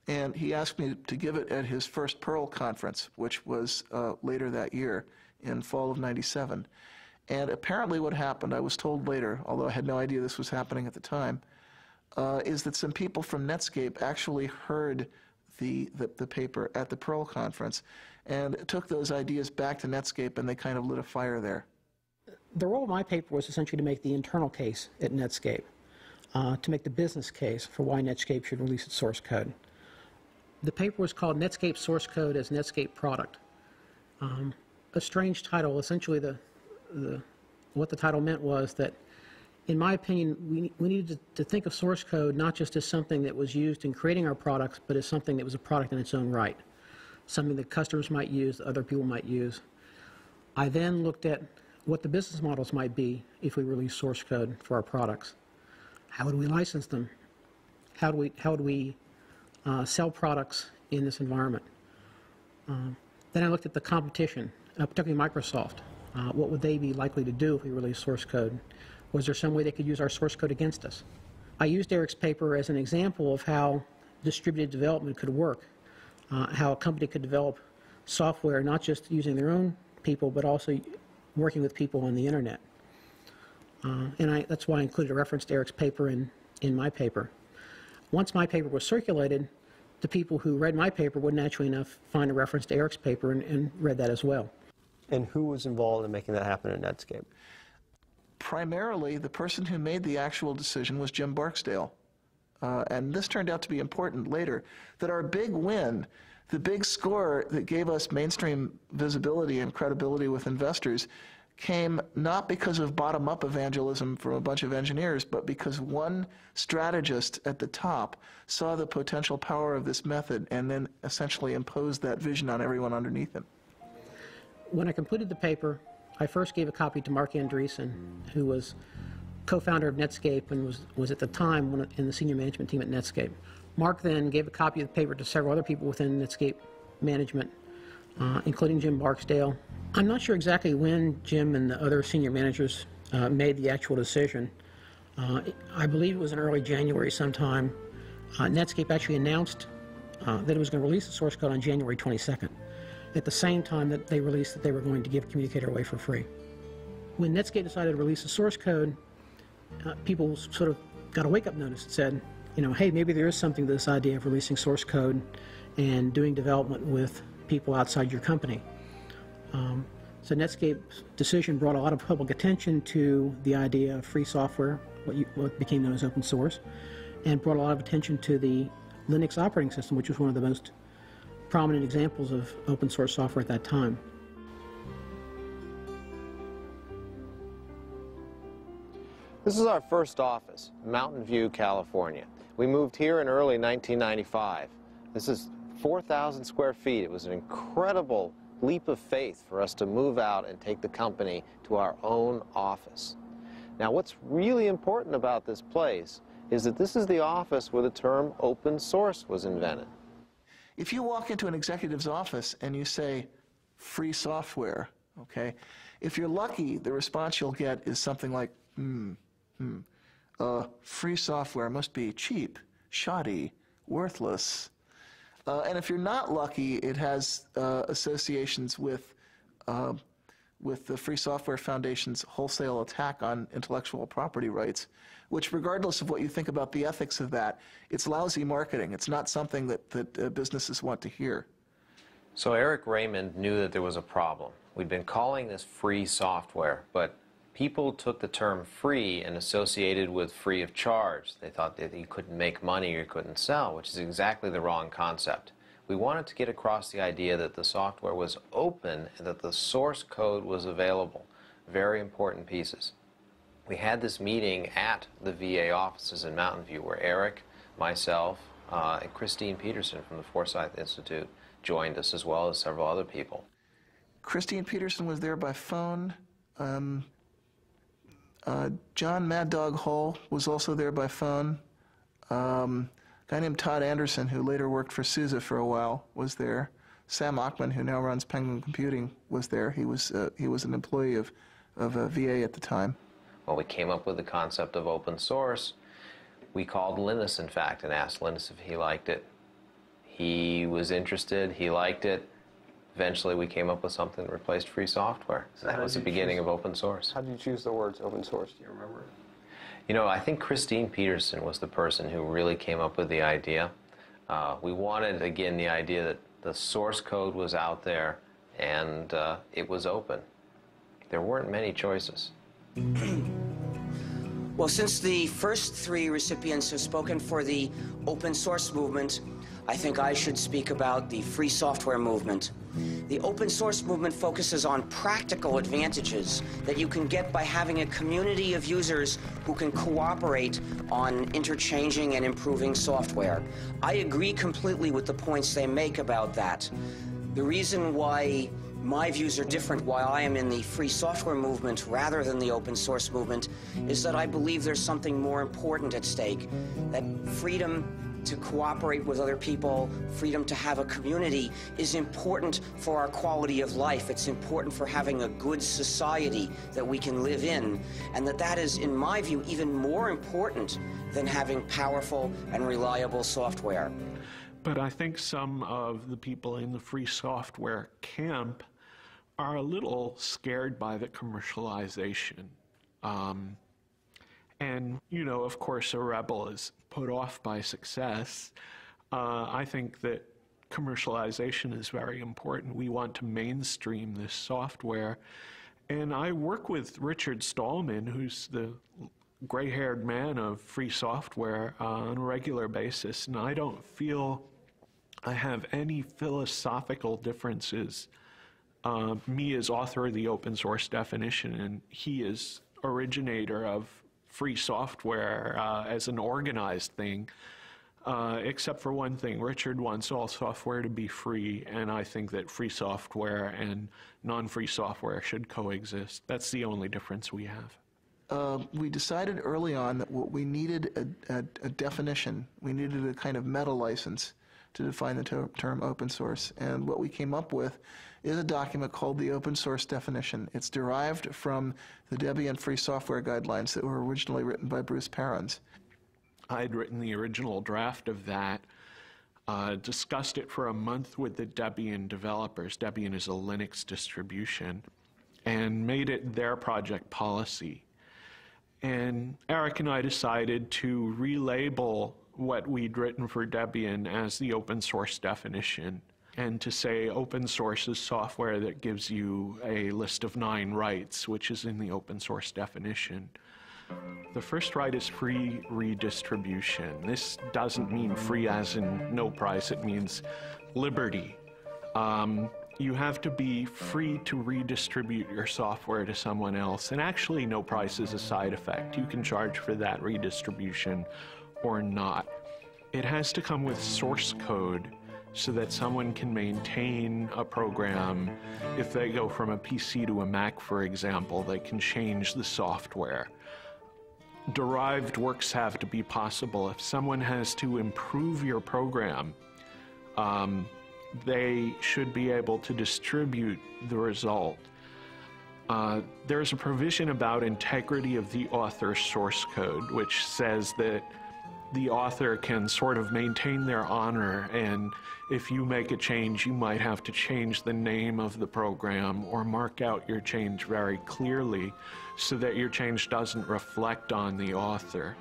And he asked me to give it at his first Perl conference, which was later that year in fall of '97. And apparently what happened, I was told later, although I had no idea this was happening at the time, is that some people from Netscape actually heard the paper at the Perl conference and took those ideas back to Netscape, and they kind of lit a fire there. The role of my paper was essentially to make the internal case at Netscape, to make the business case for why Netscape should release its source code. The paper was called Netscape Source Code as Netscape Product. A strange title. Essentially, what the title meant was that, in my opinion, we needed to think of source code not just as something that was used in creating our products, but as something that was a product in its own right, something that customers might use, that other people might use. I then looked at what the business models might be if we release source code for our products. How would we license them? How would we sell products in this environment? Then I looked at the competition, particularly Microsoft. What would they be likely to do if we release source code? Was there some way they could use our source code against us? I used Eric's paper as an example of how distributed development could work, how a company could develop software not just using their own people, but also working with people on the internet. And that's why I included a reference to Eric's paper in my paper. Once my paper was circulated, the people who read my paper would naturally enough find a reference to Eric's paper and read that as well. And who was involved in making that happen at Netscape? Primarily, the person who made the actual decision was Jim Barksdale. And this turned out to be important later, that our big win, the big score that gave us mainstream visibility and credibility with investors, came not because of bottom-up evangelism from a bunch of engineers, but because one strategist at the top saw the potential power of this method and then essentially imposed that vision on everyone underneath him. When I completed the paper, I first gave a copy to Mark Andreessen, who was co-founder of Netscape and was at the time in the senior management team at Netscape. Mark then gave a copy of the paper to several other people within Netscape management, including Jim Barksdale. I'm not sure exactly when Jim and the other senior managers made the actual decision. I believe it was in early January sometime. Netscape actually announced that it was going to release the source code on January 22nd, at the same time that they released that they were going to give Communicator away for free. When Netscape decided to release the source code, people sort of got a wake-up notice that said, you know, hey, maybe there is something to this idea of releasing source code and doing development with people outside your company. So Netscape's decision brought a lot of public attention to the idea of free software, what became known as open source, and brought a lot of attention to the Linux operating system, which was one of the most prominent examples of open source software at that time. This is our first office, Mountain View, California. We moved here in early 1995. This is 4,000 square feet. It was an incredible leap of faith for us to move out and take the company to our own office. Now, what's really important about this place is that this is the office where the term open source was invented. If you walk into an executive's office and you say, free software, okay, if you're lucky, the response you'll get is something like, free software must be cheap, shoddy, worthless. And if you're not lucky, it has associations with the Free Software Foundation's wholesale attack on intellectual property rights, which, regardless of what you think about the ethics of that, it's lousy marketing. It's not something that businesses want to hear. So Eric Raymond knew that there was a problem. We'd been calling this free software, but people took the term free and associated with free of charge. They thought that you couldn't make money or you couldn't sell, which is exactly the wrong concept. We wanted to get across the idea that the software was open and that the source code was available. Very important pieces. We had this meeting at the VA offices in Mountain View where Eric, myself, and Christine Peterson from the Forsyth Institute joined us, as well as several other people. Christine Peterson was there by phone. John Mad Dog Hull was also there by phone. A guy named Todd Anderson, who later worked for SUSE for a while, was there. Sam Achman, who now runs Penguin Computing, was there. He was an employee of VA at the time. Well, we came up with the concept of open source. We called Linus, in fact, and asked Linus if he liked it. He was interested. He liked it. Eventually, we came up with something that replaced free software. So that was the beginning of open source. How did you choose the words open source? Do you remember? You know, I think Christine Peterson was the person who really came up with the idea. We wanted, again, the idea that the source code was out there and it was open. There weren't many choices. Well, since the first three recipients have spoken for the open source movement, I think I should speak about the free software movement. The open source movement focuses on practical advantages that you can get by having a community of users who can cooperate on interchanging and improving software. I agree completely with the points they make about that. The reason why my views are different, why I am in the free software movement rather than the open source movement, is that I believe there's something more important at stake, that freedom to cooperate with other people, freedom to have a community is important for our quality of life. It's important for having a good society that we can live in, and that is, in my view, even more important than having powerful and reliable software. But I think some of the people in the free software camp are a little scared by the commercialization. And, you know, of course, a rebel is put off by success. I think that commercialization is very important. We want to mainstream this software. And I work with Richard Stallman, who's the gray-haired man of free software, on a regular basis, and I don't feel I have any philosophical differences. Me as author of the open source definition, and he is originator of free software as an organized thing, except for one thing. Richard wants all software to be free, and I think that free software and non-free software should coexist. That's the only difference we have. we decided early on that what we needed a definition. We needed a kind of meta license to define the term open source. And what we came up with is a document called the Open Source Definition. It's derived from the Debian Free Software Guidelines that were originally written by Bruce Perens. I'd written the original draft of that, discussed it for a month with the Debian developers. Debian is a Linux distribution, and made it their project policy. And Eric and I decided to relabel what we'd written for Debian as the open source definition, and to say open source is software that gives you a list of 9 rights, which is in the open source definition. The first right is free redistribution. This doesn't mean free as in no price, it means liberty. You have to be free to redistribute your software to someone else, and actually no price is a side effect. You can charge for that redistribution or not. It has to come with source code so that someone can maintain a program. If they go from a PC to a Mac, for example, they can change the software. Derived works have to be possible. If someone has to improve your program, they should be able to distribute the result. There's a provision about integrity of the author's source code, which says that the author can sort of maintain their honor, and if you make a change, you might have to change the name of the program or mark out your change very clearly so that your change doesn't reflect on the author.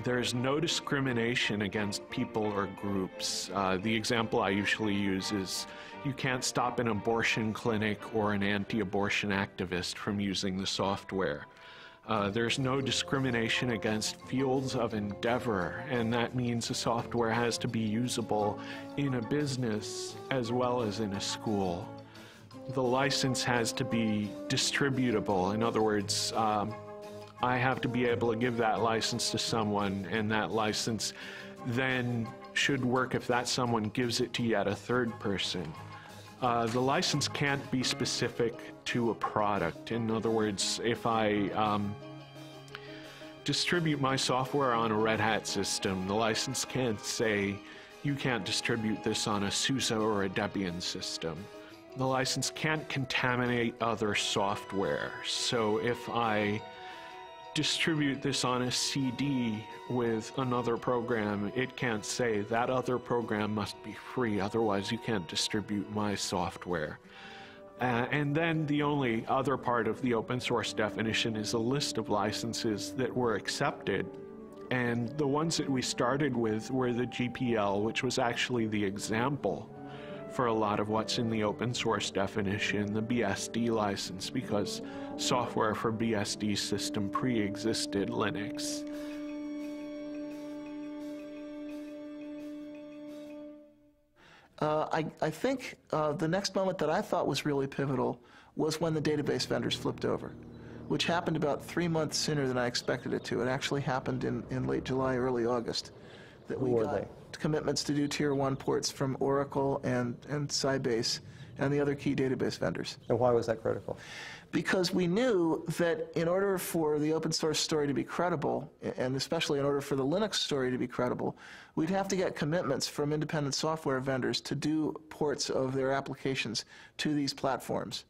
There's no discrimination against people or groups. The example I usually use is you can't stop an abortion clinic or an anti-abortion activist from using the software. There's no discrimination against fields of endeavor, and that means the software has to be usable in a business as well as in a school. The license has to be distributable. In other words, I have to be able to give that license to someone, and that license then should work if that someone gives it to yet a third person. The license can't be specific to a product. In other words, if I distribute my software on a Red Hat system, the license can't say, you can't distribute this on a SUSE or a Debian system. The license can't contaminate other software. So if I distribute this on a CD with another program, it can't say that other program must be free, otherwise you can't distribute my software. And then the only other part of the open source definition is a list of licenses that were accepted. And the ones that we started with were the GPL, which was actually the example for a lot of what's in the open source definition, the BSD license, because software for BSD system pre-existed Linux. I think the next moment that I thought was really pivotal was when the database vendors flipped over, which happened about 3 months sooner than I expected it to. It actually happened in late July, early August, that we got commitments to do Tier 1 ports from Oracle and Sybase and the other key database vendors. And why was that critical? Because we knew that in order for the open source story to be credible, and especially in order for the Linux story to be credible, we'd have to get commitments from independent software vendors to do ports of their applications to these platforms.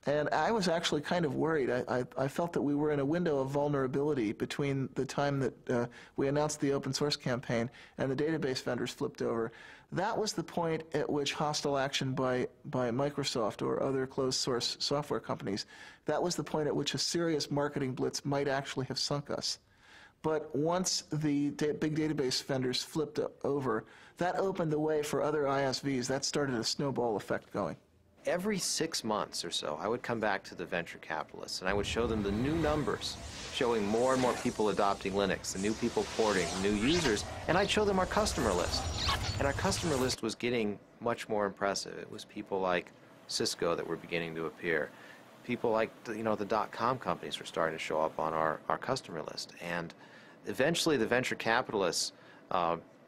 And I was actually kind of worried. I felt that we were in a window of vulnerability between the time that we announced the open source campaign and the database vendors flipped over. That was the point at which hostile action by Microsoft or other closed source software companies, that was the point at which a serious marketing blitz might actually have sunk us. But once the big database vendors flipped over, that opened the way for other ISVs. That started a snowball effect going. Every 6 months or so, I would come back to the venture capitalists and I would show them the new numbers, showing more and more people adopting Linux, the new people porting, new users, and I'd show them our customer list. And our customer list was getting much more impressive. It was people like Cisco that were beginning to appear. People like, the .com companies were starting to show up on our customer list. And eventually the venture capitalists,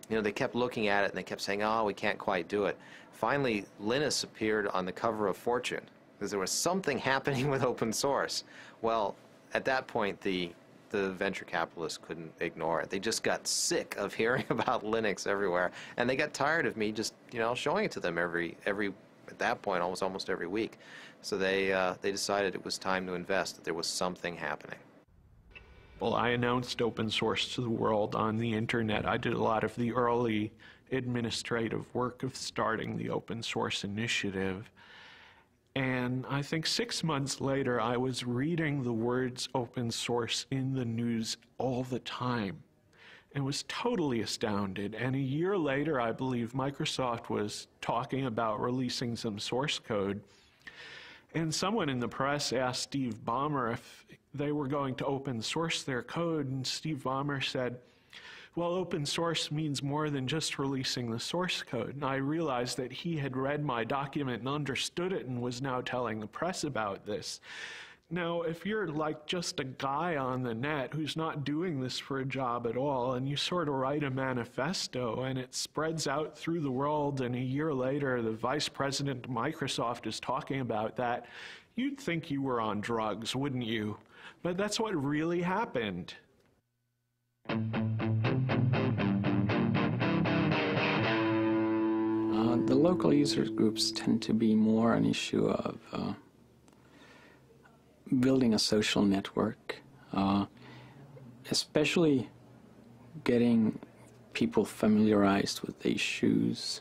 they kept looking at it and they kept saying, oh, we can't quite do it. Finally, Linus appeared on the cover of Fortune because there was something happening with open source. Well, at that point, the the venture capitalists couldn't ignore it. They just got sick of hearing about Linux everywhere, and they got tired of me just, you know, showing it to them every at that point almost every week. So they decided it was time to invest, that there was something happening. Well, I announced open source to the world on the internet. I did a lot of the early administrative work of starting the open source initiative. And I think 6 months later, I was reading the words open source in the news all the time and was totally astounded. And a year later, I believe Microsoft was talking about releasing some source code. And someone in the press asked Steve Ballmer if they were going to open source their code, and Steve Ballmer said, well, open source means more than just releasing the source code. And I realized that he had read my document and understood it and was now telling the press about this. Now, if you're like just a guy on the net who's not doing this for a job at all, and you sort of write a manifesto and it spreads out through the world, and a year later the vice president of Microsoft is talking about that, you'd think you were on drugs, wouldn't you? But that's what really happened. The local user groups tend to be more an issue of building a social network, especially getting people familiarized with the issues,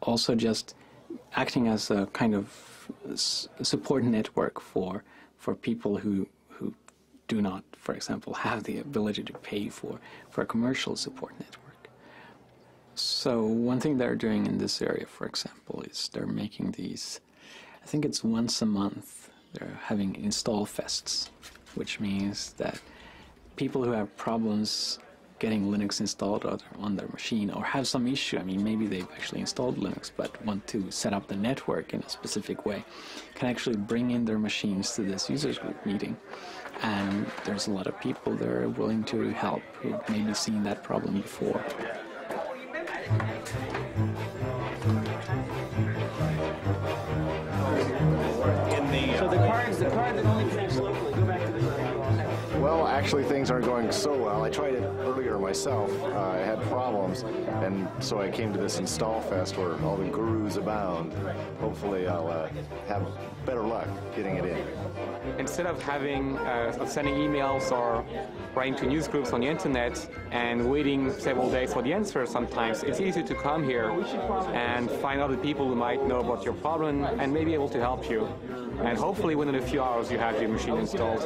also just acting as a kind of support network for people who do not, for example, have the ability to pay for a commercial support network. So one thing they're doing in this area, for example, is they're making these, I think it's once a month, they're having install fests, which means that people who have problems getting Linux installed on their machine or have some issue, I mean, maybe they've actually installed Linux but want to set up the network in a specific way, can actually bring in their machines to this users group meeting. And there's a lot of people there willing to help who've maybe seen that problem before. So the card that only connects locally, go back to the card. Well, actually things aren't going so well. I tried it earlier myself. I had problems, and so I came to this Install Fest where all the gurus abound. Hopefully I'll have better luck getting it in. Instead of sending emails or writing to news groups on the internet and waiting several days for the answer sometimes, it's easy to come here and find other people who might know about your problem and may be able to help you. And hopefully within a few hours you have your machine installed.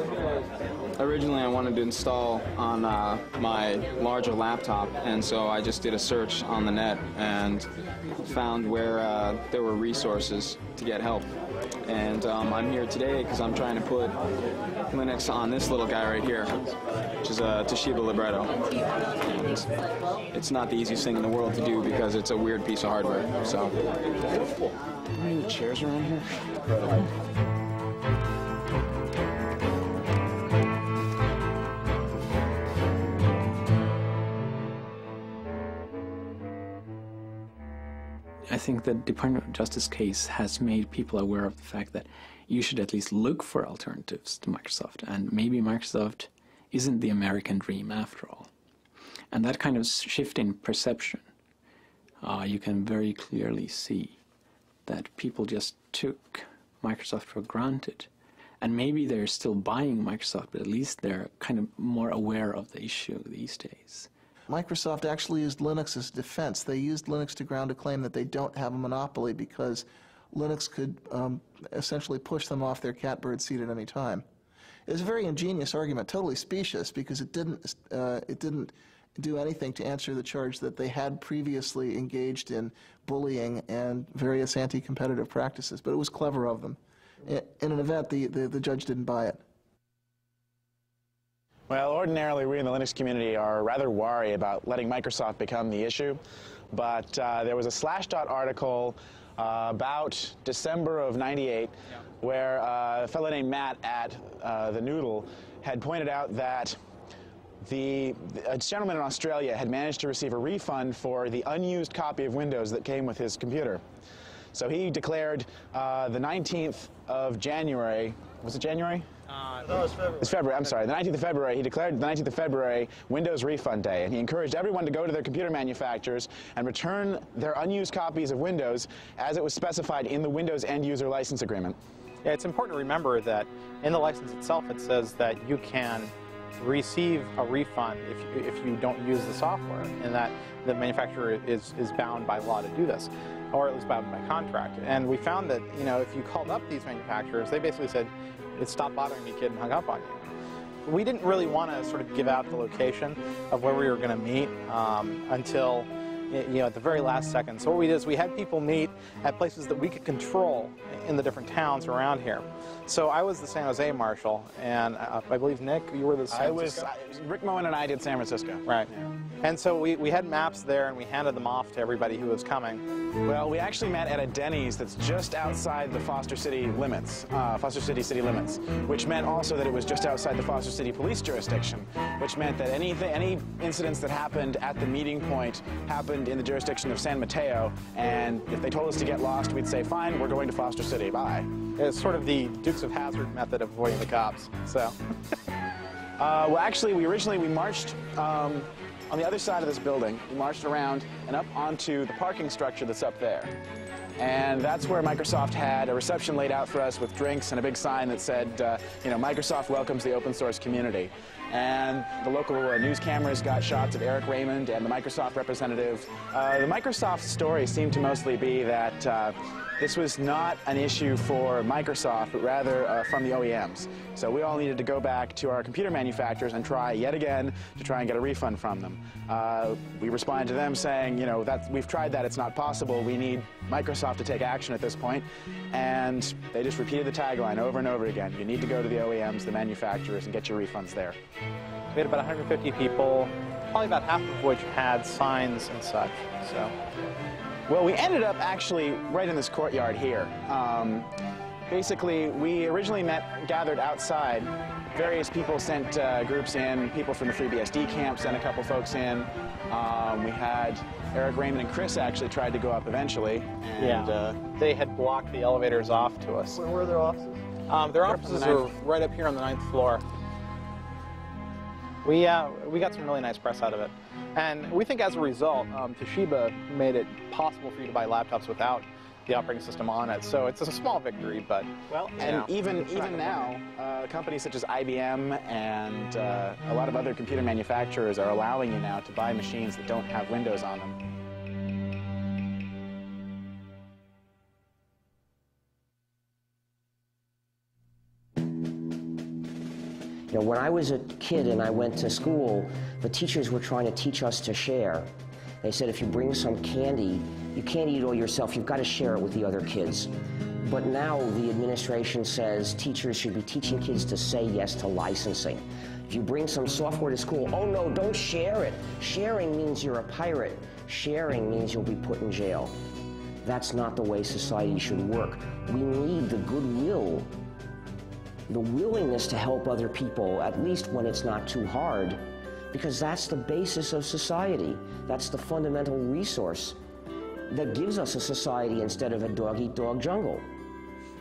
Originally I wanted to install on my larger laptop, and so I just did a search on the net and found where there were resources to get help. And I'm here today because I'm trying to put Linux on this little guy right here, which is a Toshiba Libretto. And it's not the easiest thing in the world to do because it's a weird piece of hardware. So, are there any chairs around here? I think the Department of Justice case has made people aware of the fact that you should at least look for alternatives to Microsoft, and maybe Microsoft isn't the American dream after all. And that kind of shift in perception, you can very clearly see that people just took Microsoft for granted. And maybe they're still buying Microsoft, but at least they're kind of more aware of the issue these days. Microsoft actually used Linux as defense. They used Linux to ground a claim that they don't have a monopoly because Linux could essentially push them off their catbird seat at any time. It was a very ingenious argument, totally specious, because it didn't do anything to answer the charge that they had previously engaged in bullying and various anti-competitive practices, but it was clever of them. In an event, the judge didn't buy it. Well, ordinarily we in the Linux community are rather wary about letting Microsoft become the issue, but there was a Slashdot article about December of '98 where a fellow named Matt at the Noodle had pointed out that a gentleman in Australia had managed to receive a refund for the unused copy of Windows that came with his computer. So he declared the 19th of January, was it January? No, it's February. It's February, I'm sorry. The 19th of February, he declared the 19th of February Windows Refund Day, and he encouraged everyone to go to their computer manufacturers and return their unused copies of Windows as it was specified in the Windows End User License Agreement. Yeah, it's important to remember that in the license itself it says that you can receive a refund if you don't use the software, and that the manufacturer is bound by law to do this, or at least bound by contract. And we found that, you know, if you called up these manufacturers, they basically said, "Stop bothering me, kid," and hung up on you. We didn't really want to sort of give out the location of where we were going to meet until, you know, at the very last second. So what we did is we had people meet at places that we could control in the different towns around here. So I was the San Jose marshal, and I believe, Nick, you were the San Francisco? Rick Moen and I did San Francisco. Right. Yeah. And so we had maps there, and we handed them off to everybody who was coming. Well, we actually met at a Denny's that's just outside the Foster City limits, Foster City city limits, which meant also that it was just outside the Foster City police jurisdiction, which meant that any incidents that happened at the meeting point happened in the jurisdiction of San Mateo, and if they told us to get lost, we'd say, fine, we're going to Foster City, bye. It's sort of the Dukes of Hazzard method of avoiding the cops, so. Well, actually, we marched on the other side of this building. We marched around and up onto the parking structure that's up there. And that's where Microsoft had a reception laid out for us with drinks and a big sign that said, you know, Microsoft welcomes the open source community. And the local news cameras got shots of Eric Raymond and the Microsoft representative. The Microsoft story seemed to mostly be that this was not an issue for Microsoft, but rather from the OEMs. So we all needed to go back to our computer manufacturers and try yet again to try and get a refund from them. We responded to them saying, you know, we've tried that, it's not possible. We need Microsoft to take action at this point. And they just repeated the tagline over and over again. You need to go to the OEMs, the manufacturers, and get your refunds there. We had about 150 people, probably about half of which had signs and such, so. Well, we ended up actually right in this courtyard here. Basically, we originally gathered outside. Various people sent groups in. People from the FreeBSD camp sent a couple folks in. We had Eric Raymond and Chris actually tried to go up eventually. And, they had blocked the elevators off to us. Where were their offices? Their offices are right up here on the 9th floor. We got some really nice press out of it. And we think as a result, Toshiba made it possible for you to buy laptops without the operating system on it. So it's a small victory, but well, and even now, companies such as IBM and a lot of other computer manufacturers are allowing you now to buy machines that don't have Windows on them. You know, when I was a kid and I went to school, the teachers were trying to teach us to share. They said if you bring some candy, you can't eat it all yourself, you've got to share it with the other kids. But now the administration says teachers should be teaching kids to say yes to licensing. If you bring some software to school, oh no, don't share it. Sharing means you're a pirate. Sharing means you'll be put in jail. That's not the way society should work. We need the goodwill, the willingness to help other people, at least when it's not too hard, because that's the basis of society. That's the fundamental resource that gives us a society instead of a dog-eat-dog jungle.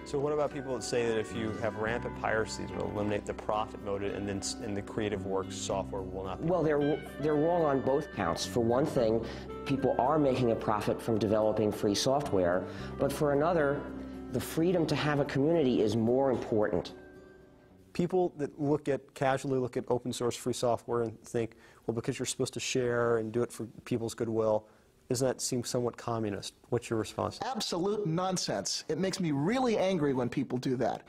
So what about people that say that if you have rampant piracy, it will eliminate the profit motive, and then in the creative works, software will not be? Well, they're wrong on both counts. For one thing, people are making a profit from developing free software, but for another, the freedom to have a community is more important. People that casually look at open source free software and think, well, because you're supposed to share and do it for people's goodwill, doesn't that seem somewhat communist? What's your response? Absolute nonsense. It makes me really angry when people do that.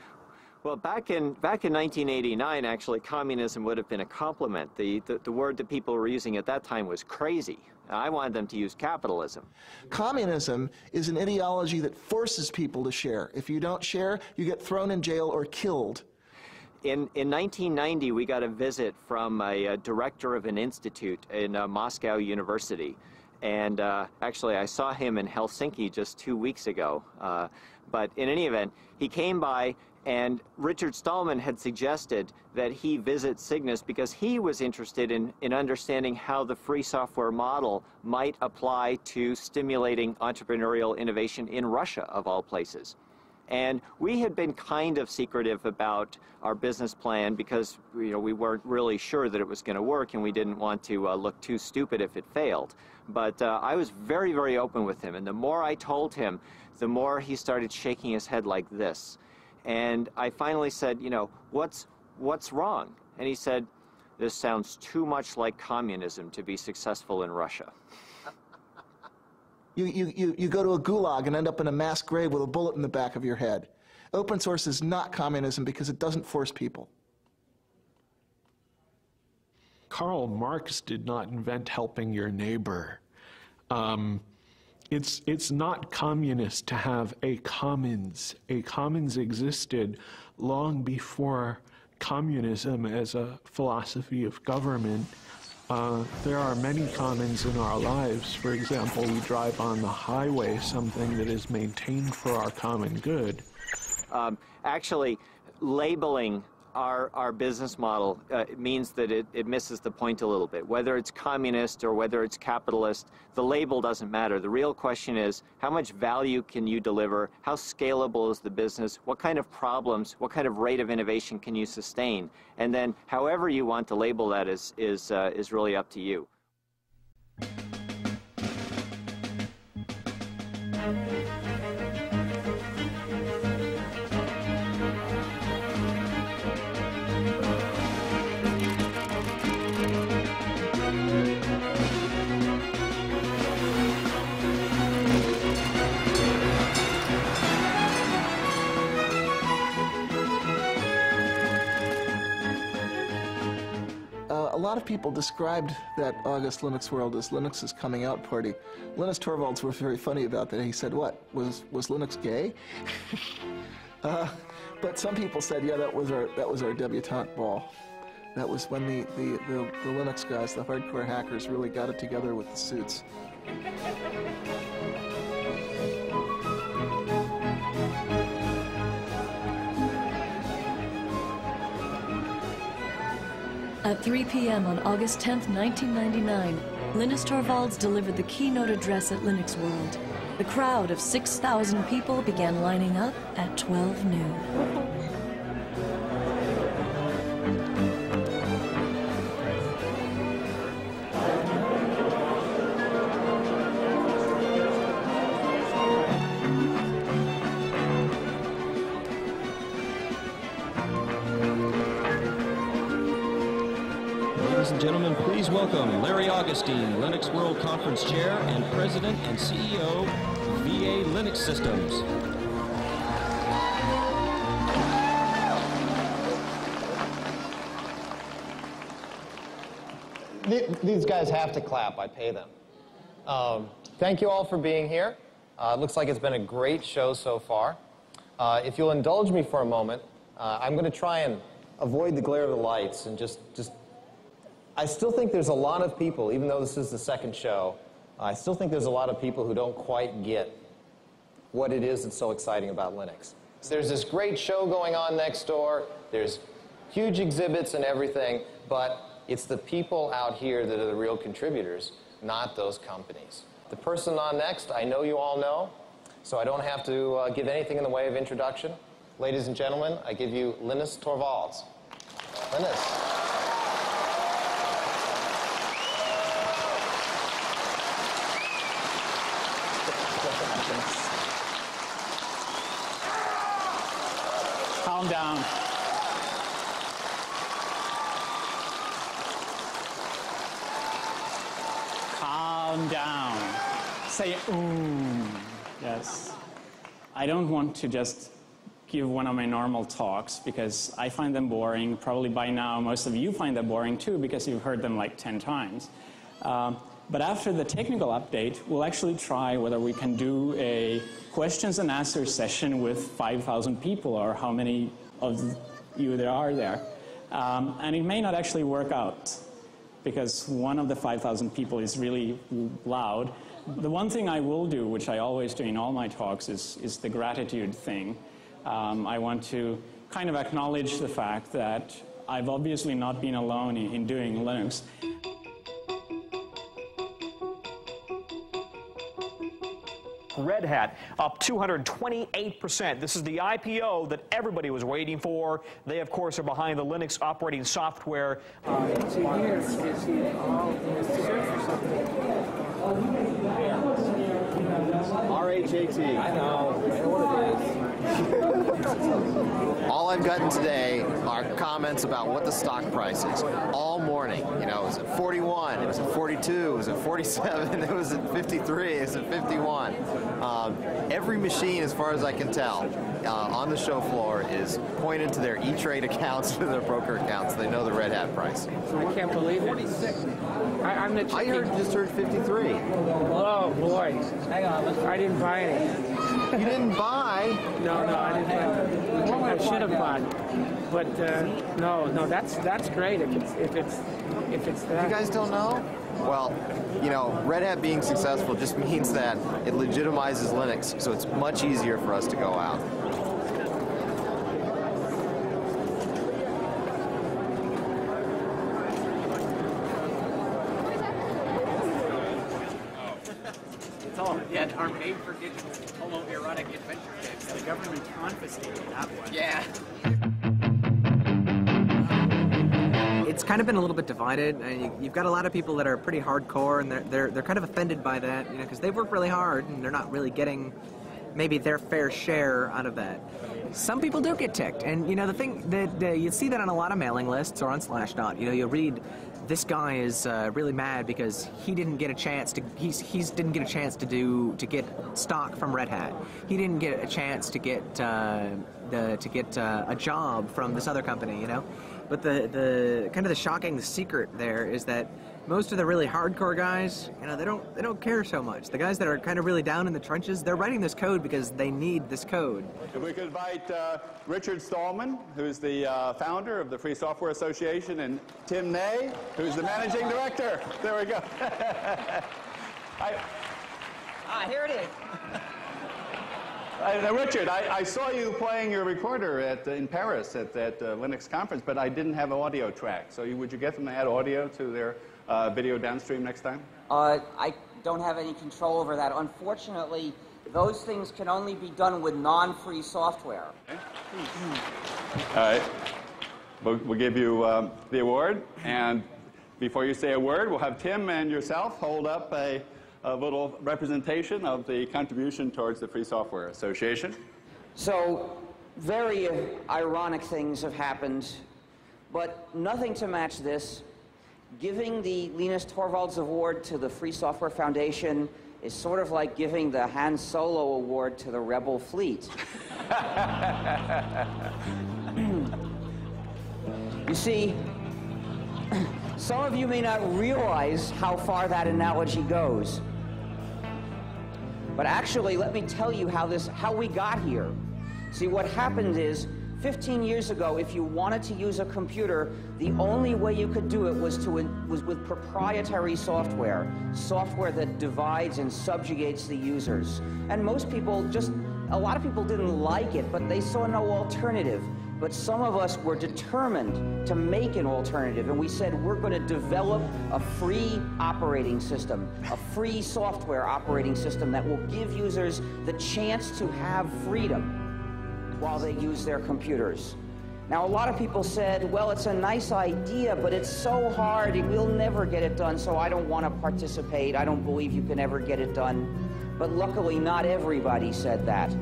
Well, back in 1989, actually, communism would have been a compliment. The word that people were using at that time was crazy. I wanted them to use capitalism. Communism is an ideology that forces people to share. If you don't share, you get thrown in jail or killed. In 1990, we got a visit from a director of an institute in Moscow University. And actually, I saw him in Helsinki just 2 weeks ago. But in any event, he came by And Richard Stallman had suggested that he visit Cygnus because he was interested in understanding how the free software model might apply to stimulating entrepreneurial innovation in Russia, of all places. And we had been kind of secretive about our business plan because we weren't really sure that it was going to work, and we didn't want to look too stupid if it failed. But I was very, very open with him, and the more I told him, the more he started shaking his head like this. And I finally said, what's wrong? And he said, this sounds too much like communism to be successful in Russia. You go to a gulag and end up in a mass grave with a bullet in the back of your head. Open source is not communism because it doesn't force people. Karl Marx did not invent helping your neighbor. It's not communist to have a commons. A commons existed long before communism as a philosophy of government. There are many commons in our lives. For example, we drive on the highway, something that is maintained for our common good. Actually, labeling our business model means that it misses the point a little bit. Whether it's communist or whether it's capitalist, the label doesn't matter. The real question is, how much value can you deliver? How scalable is the business? What kind of problems, what kind of rate of innovation can you sustain? And then however you want to label that is really up to you. A lot of people described that August Linux World as Linux's coming out party. Linus Torvalds was very funny about that. He said, what, was Linux gay? But some people said, yeah, that was our debutante ball. That was when the Linux guys, the hardcore hackers, really got it together with the suits. At 3 p.m. on August 10th, 1999, Linus Torvalds delivered the keynote address at Linux World. The crowd of 6,000 people began lining up at 12 noon. Gentlemen, please welcome Larry Augustine, Linux World Conference Chair and President and CEO, VA Linux Systems. These guys have to clap. I pay them. Thank you all for being here. It looks like it's been a great show so far. If you'll indulge me for a moment, I'm going to try and avoid the glare of the lights and just I still think there's a lot of people, even though this is the second show, I still think there's a lot of people who don't quite get what it is that's so exciting about Linux. So there's this great show going on next door, there's huge exhibits and everything, but it's the people out here that are the real contributors, not those companies. The person on next, I know you all know, so I don't have to give anything in the way of introduction. Ladies and gentlemen, I give you Linus Torvalds. Linus. Calm down. Calm down. Say yes. I don't want to just give one of my normal talks because I find them boring. Probably by now most of you find them boring too because you've heard them like 10 times. But after the technical update, we'll actually try whether we can do a questions and answers session with 5,000 people or how many of you there are there. And it may not actually work out because one of the 5,000 people is really loud. The one thing I will do, which I always do in all my talks, is the gratitude thing. I want to kind of acknowledge the fact that I've obviously not been alone in doing Linux. Red Hat up 228%. This is the IPO that everybody was waiting for. They, of course, are behind the Linux operating software. It's a year. It's all search for something. RHAT. I know what it is. All I've gotten today are comments about what the stock price is all morning. You know, is it 41? Was it 42? Was it 47? It was at 53? Is it 51? Every machine, as far as I can tell, on the show floor is pointed to their E-Trade accounts, to their broker accounts. They know the Red Hat price. I can't believe it. 46. I just heard 53. Oh, boy. Hang on. I didn't buy any. You didn't buy? No, I didn't buy. I should have bought. But, no, that's great if it's that. You guys don't know? Well, you know, Red Hat being successful just means that it legitimizes Linux, so it's much easier for us to go out. Yeah, our made for digital homoerotic adventure games. The government confiscated that one. Yeah. It's kind of been a little bit divided. You've got a lot of people that are pretty hardcore, and they're kind of offended by that, you know, because they've worked really hard and they're not really getting maybe their fair share out of that. Some people do get ticked, and you know the thing that you see that on a lot of mailing lists or on Slashdot. You know, you'll read, this guy is really mad because he didn't get a chance to didn't get a chance to get stock from Red Hat. He didn't get a chance to get a job from this other company, you know. But the kind of the shocking secret there is that most of the really hardcore guys, you know, they don't care so much. The guys that are kind of really down in the trenches, they're writing this code because they need this code. If we could invite Richard Stallman, who's the founder of the Free Software Association, and Tim Ney, who's the managing director. There we go. Here it is. Richard, I saw you playing your recorder in Paris at that Linux conference, but I didn't have an audio track. So would you get them to add audio to their video downstream next time? I don't have any control over that. Unfortunately, those things can only be done with non-free software. All right. We'll give you the award. And before you say a word, we'll have Tim and yourself hold up a little representation of the contribution towards the Free Software Association. So, very ironic things have happened, but nothing to match this. Giving the Linus Torvalds Award to the Free Software Foundation is sort of like giving the Han Solo Award to the Rebel Fleet. You see, some of you may not realize how far that analogy goes. But actually, let me tell you how we got here. See, what happened is, 15 years ago, if you wanted to use a computer, the only way you could do it was with proprietary software that divides and subjugates the users. And most people a lot of people didn't like it, but they saw no alternative. But some of us were determined to make an alternative, and we said we're going to develop a free operating system, a free software operating system that will give users the chance to have freedom while they use their computers. Now, a lot of people said, well, it's a nice idea, but it's so hard, we'll never get it done, so I don't want to participate. I don't believe you can ever get it done. But luckily, not everybody said that.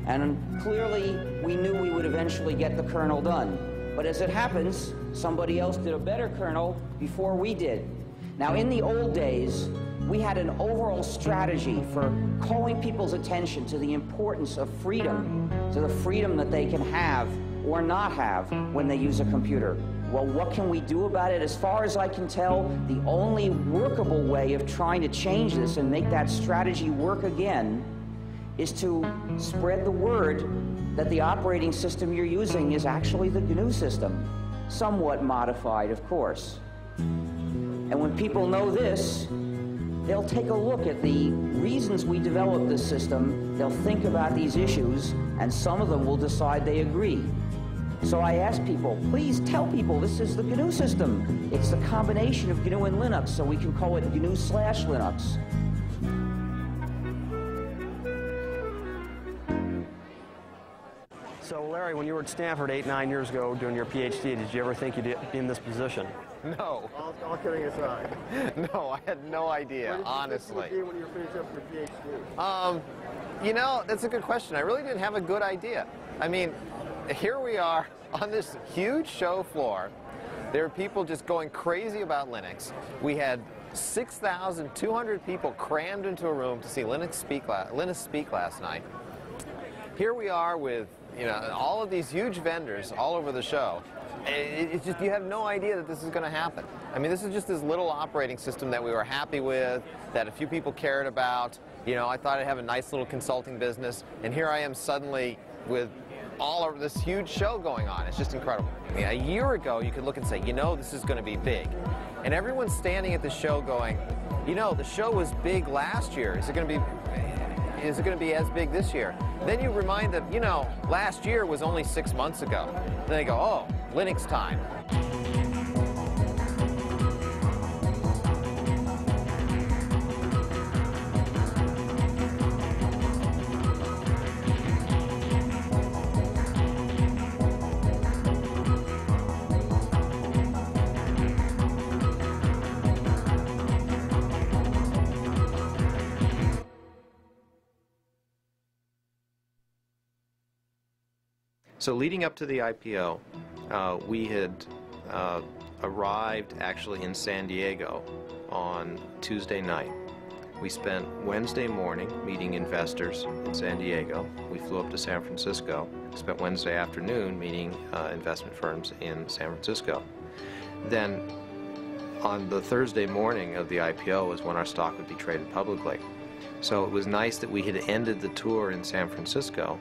And clearly, we knew we would eventually get the kernel done. But as it happens, somebody else did a better kernel before we did. Now, in the old days, we had an overall strategy for calling people's attention to the importance of freedom, to the freedom that they can have or not have when they use a computer. Well, what can we do about it? As far as I can tell, the only workable way of trying to change this and make that strategy work again is to spread the word that the operating system you're using is actually the GNU system, somewhat modified, of course. And when people know this, they'll take a look at the reasons we developed this system, they'll think about these issues, and some of them will decide they agree. So I ask people, please tell people this is the GNU system. It's the combination of GNU and Linux, so we can call it GNU/Linux. So Larry, when you were at Stanford 8-9 years ago doing your PhD, did you ever think you'd be in this position? No. All kidding aside. No, I had no idea, honestly. What did you think you would be when you finished up your PhD? You know, that's a good question. I really didn't have a good idea. I mean, here we are on this huge show floor. There are people just going crazy about Linux. We had 6,200 people crammed into a room to see Linux speak last night. Here we are with, you know, all of these huge vendors all over the show. It's just, you have no idea that this is going to happen. I mean, this is just this little operating system that we were happy with, that a few people cared about. You know, I thought I'd have a nice little consulting business, and here I am suddenly with all of this huge show going on. It's just incredible. I mean, a year ago, you could look and say, you know, this is going to be big. And everyone's standing at the show going, you know, the show was big last year. Is it going to be as big this year? Then you remind them, you know, last year was only 6 months ago. Then they go, oh, Linux time. So leading up to the IPO, we had arrived actually in San Diego on Tuesday night. We spent Wednesday morning meeting investors in San Diego. We flew up to San Francisco, spent Wednesday afternoon meeting investment firms in San Francisco. Then on the Thursday morning of the IPO was when our stock would be traded publicly. So it was nice that we had ended the tour in San Francisco,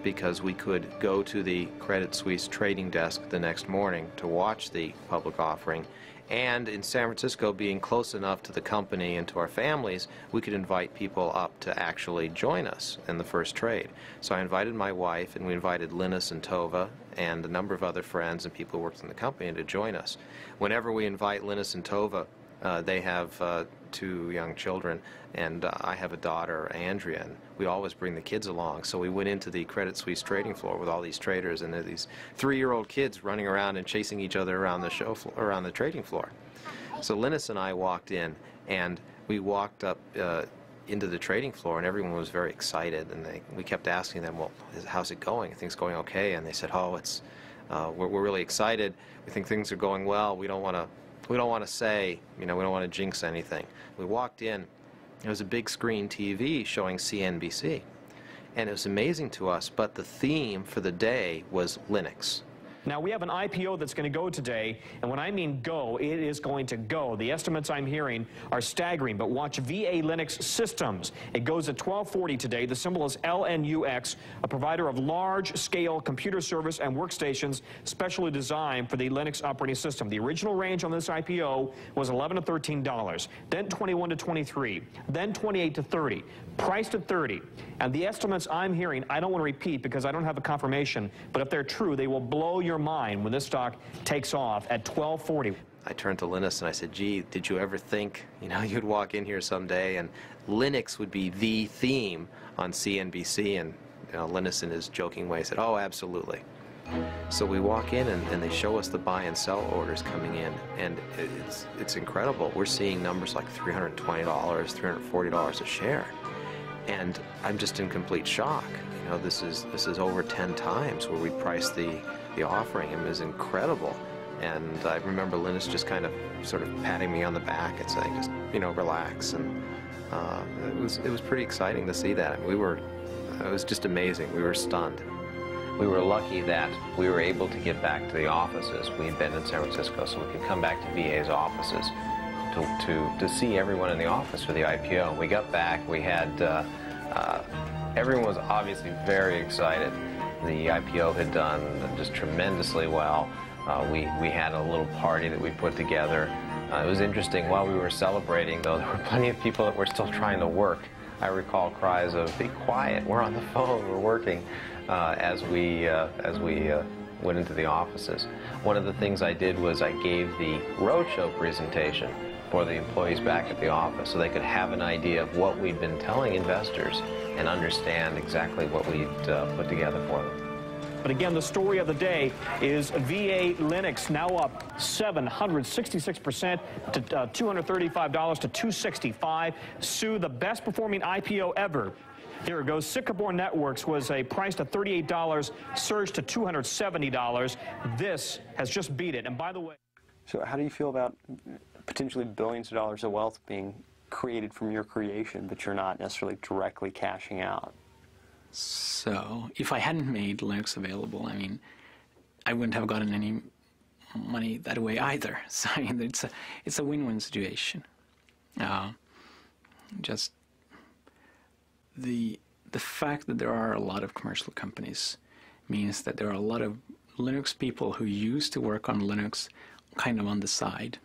because we could go to the Credit Suisse trading desk the next morning to watch the public offering. And in San Francisco, being close enough to the company and to our families, we could invite people up to actually join us in the first trade. So I invited my wife, and we invited Linus and Tova and a number of other friends and people who worked in the company to join us. Whenever we invite Linus and Tova, they have 2 young children, and I have a daughter, Andrea, and we always bring the kids along. So we went into the Credit Suisse trading floor with all these traders, and there are these 3-year-old kids running around and chasing each other around the show floor, around the trading floor. So Linus and I walked in, and we walked up into the trading floor, and everyone was very excited, and we kept asking them, well, how's it going? Are things going okay? And they said, oh, we're really excited. We think things are going well. We don't want to say, you know, we don't want to jinx anything. We walked in, there was a big screen TV showing CNBC, and it was amazing to us, but the theme for the day was Linux. Now, we have an IPO that's going to go today, and when I mean go, it is going to go. The estimates I'm hearing are staggering, but watch VA Linux Systems. It goes at 12:40 today. The symbol is LNUX, a provider of large-scale computer service and workstations specially designed for the Linux operating system. The original range on this IPO was $11 to $13, then $21 to $23, then $28 to $30, priced at $30. And the estimates I'm hearing, I don't want to repeat because I don't have a confirmation, but if they're true, they will blow your mind when this stock takes off at 12:40. I turned to Linus and I said, gee, did you ever think, you know, you'd walk in here someday and Linux would be the theme on CNBC? And you know, Linus in his joking way said, oh, absolutely. So we walk in and they show us the buy and sell orders coming in, and it's incredible. We're seeing numbers like $320, $340 a share. And I'm just in complete shock. You know, this is over 10 times where we priced the offering. It was incredible. And I remember Linus just kind of sort of patting me on the back and saying, just, you know, relax. And it was pretty exciting to see that. It was just amazing. We were stunned. We were lucky that we were able to get back to the offices. We had been in San Francisco, so we could come back to VA's offices to see everyone in the office for the IPO. We got back, we had, everyone was obviously very excited. The IPO had done just tremendously well. We had a little party that we put together. It was interesting, while we were celebrating, though, there were plenty of people that were still trying to work. I recall cries of, "Be quiet, we're on the phone, we're working," as we went into the offices. One of the things I did was I gave the roadshow presentation for the employees back at the office so they could have an idea of what we'd been telling investors and understand exactly what we'd put together for them. But again, the story of the day is VA Linux now up 766% to $235 to $265. Sue, the best performing IPO ever. Here it goes. Sycamore Networks was priced at $38, surged to $270. This has just beat it. And by the way, so how do you feel about potentially billions of dollars of wealth being created from your creation, but you're not necessarily directly cashing out? So if I hadn't made Linux available, I mean, I wouldn't have gotten any money that way either. So I mean, it's a win-win situation. Just the fact that there are a lot of commercial companies means that there are a lot of Linux people who used to work on Linux kind of on the side.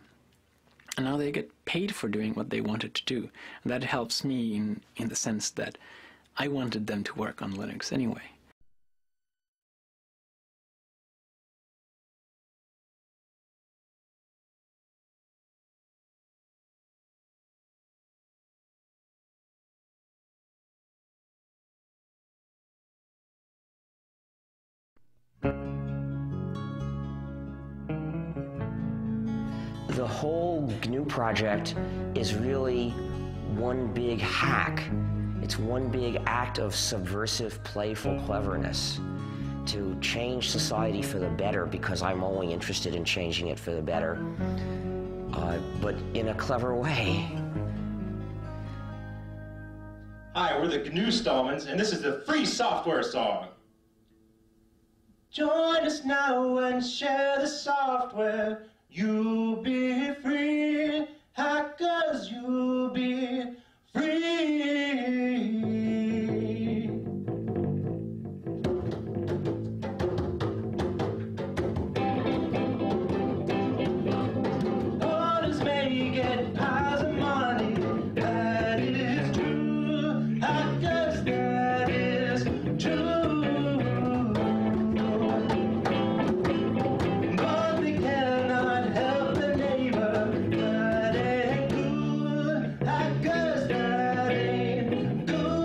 And now they get paid for doing what they wanted to do. And that helps me in the sense that I wanted them to work on Linux anyway. The whole GNU project is really one big hack. It's one big act of subversive, playful cleverness to change society for the better, because I'm only interested in changing it for the better, but in a clever way. Hi, we're the GNU Stallmans, and this is the Free Software Song. Join us now and share the software. You'll be free, hackers, you'll be free. Others may get piles of money, that is true. Hackers, that is true. But they cannot help their neighbor, that ain't good. Hackers, that ain't good.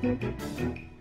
Thank you.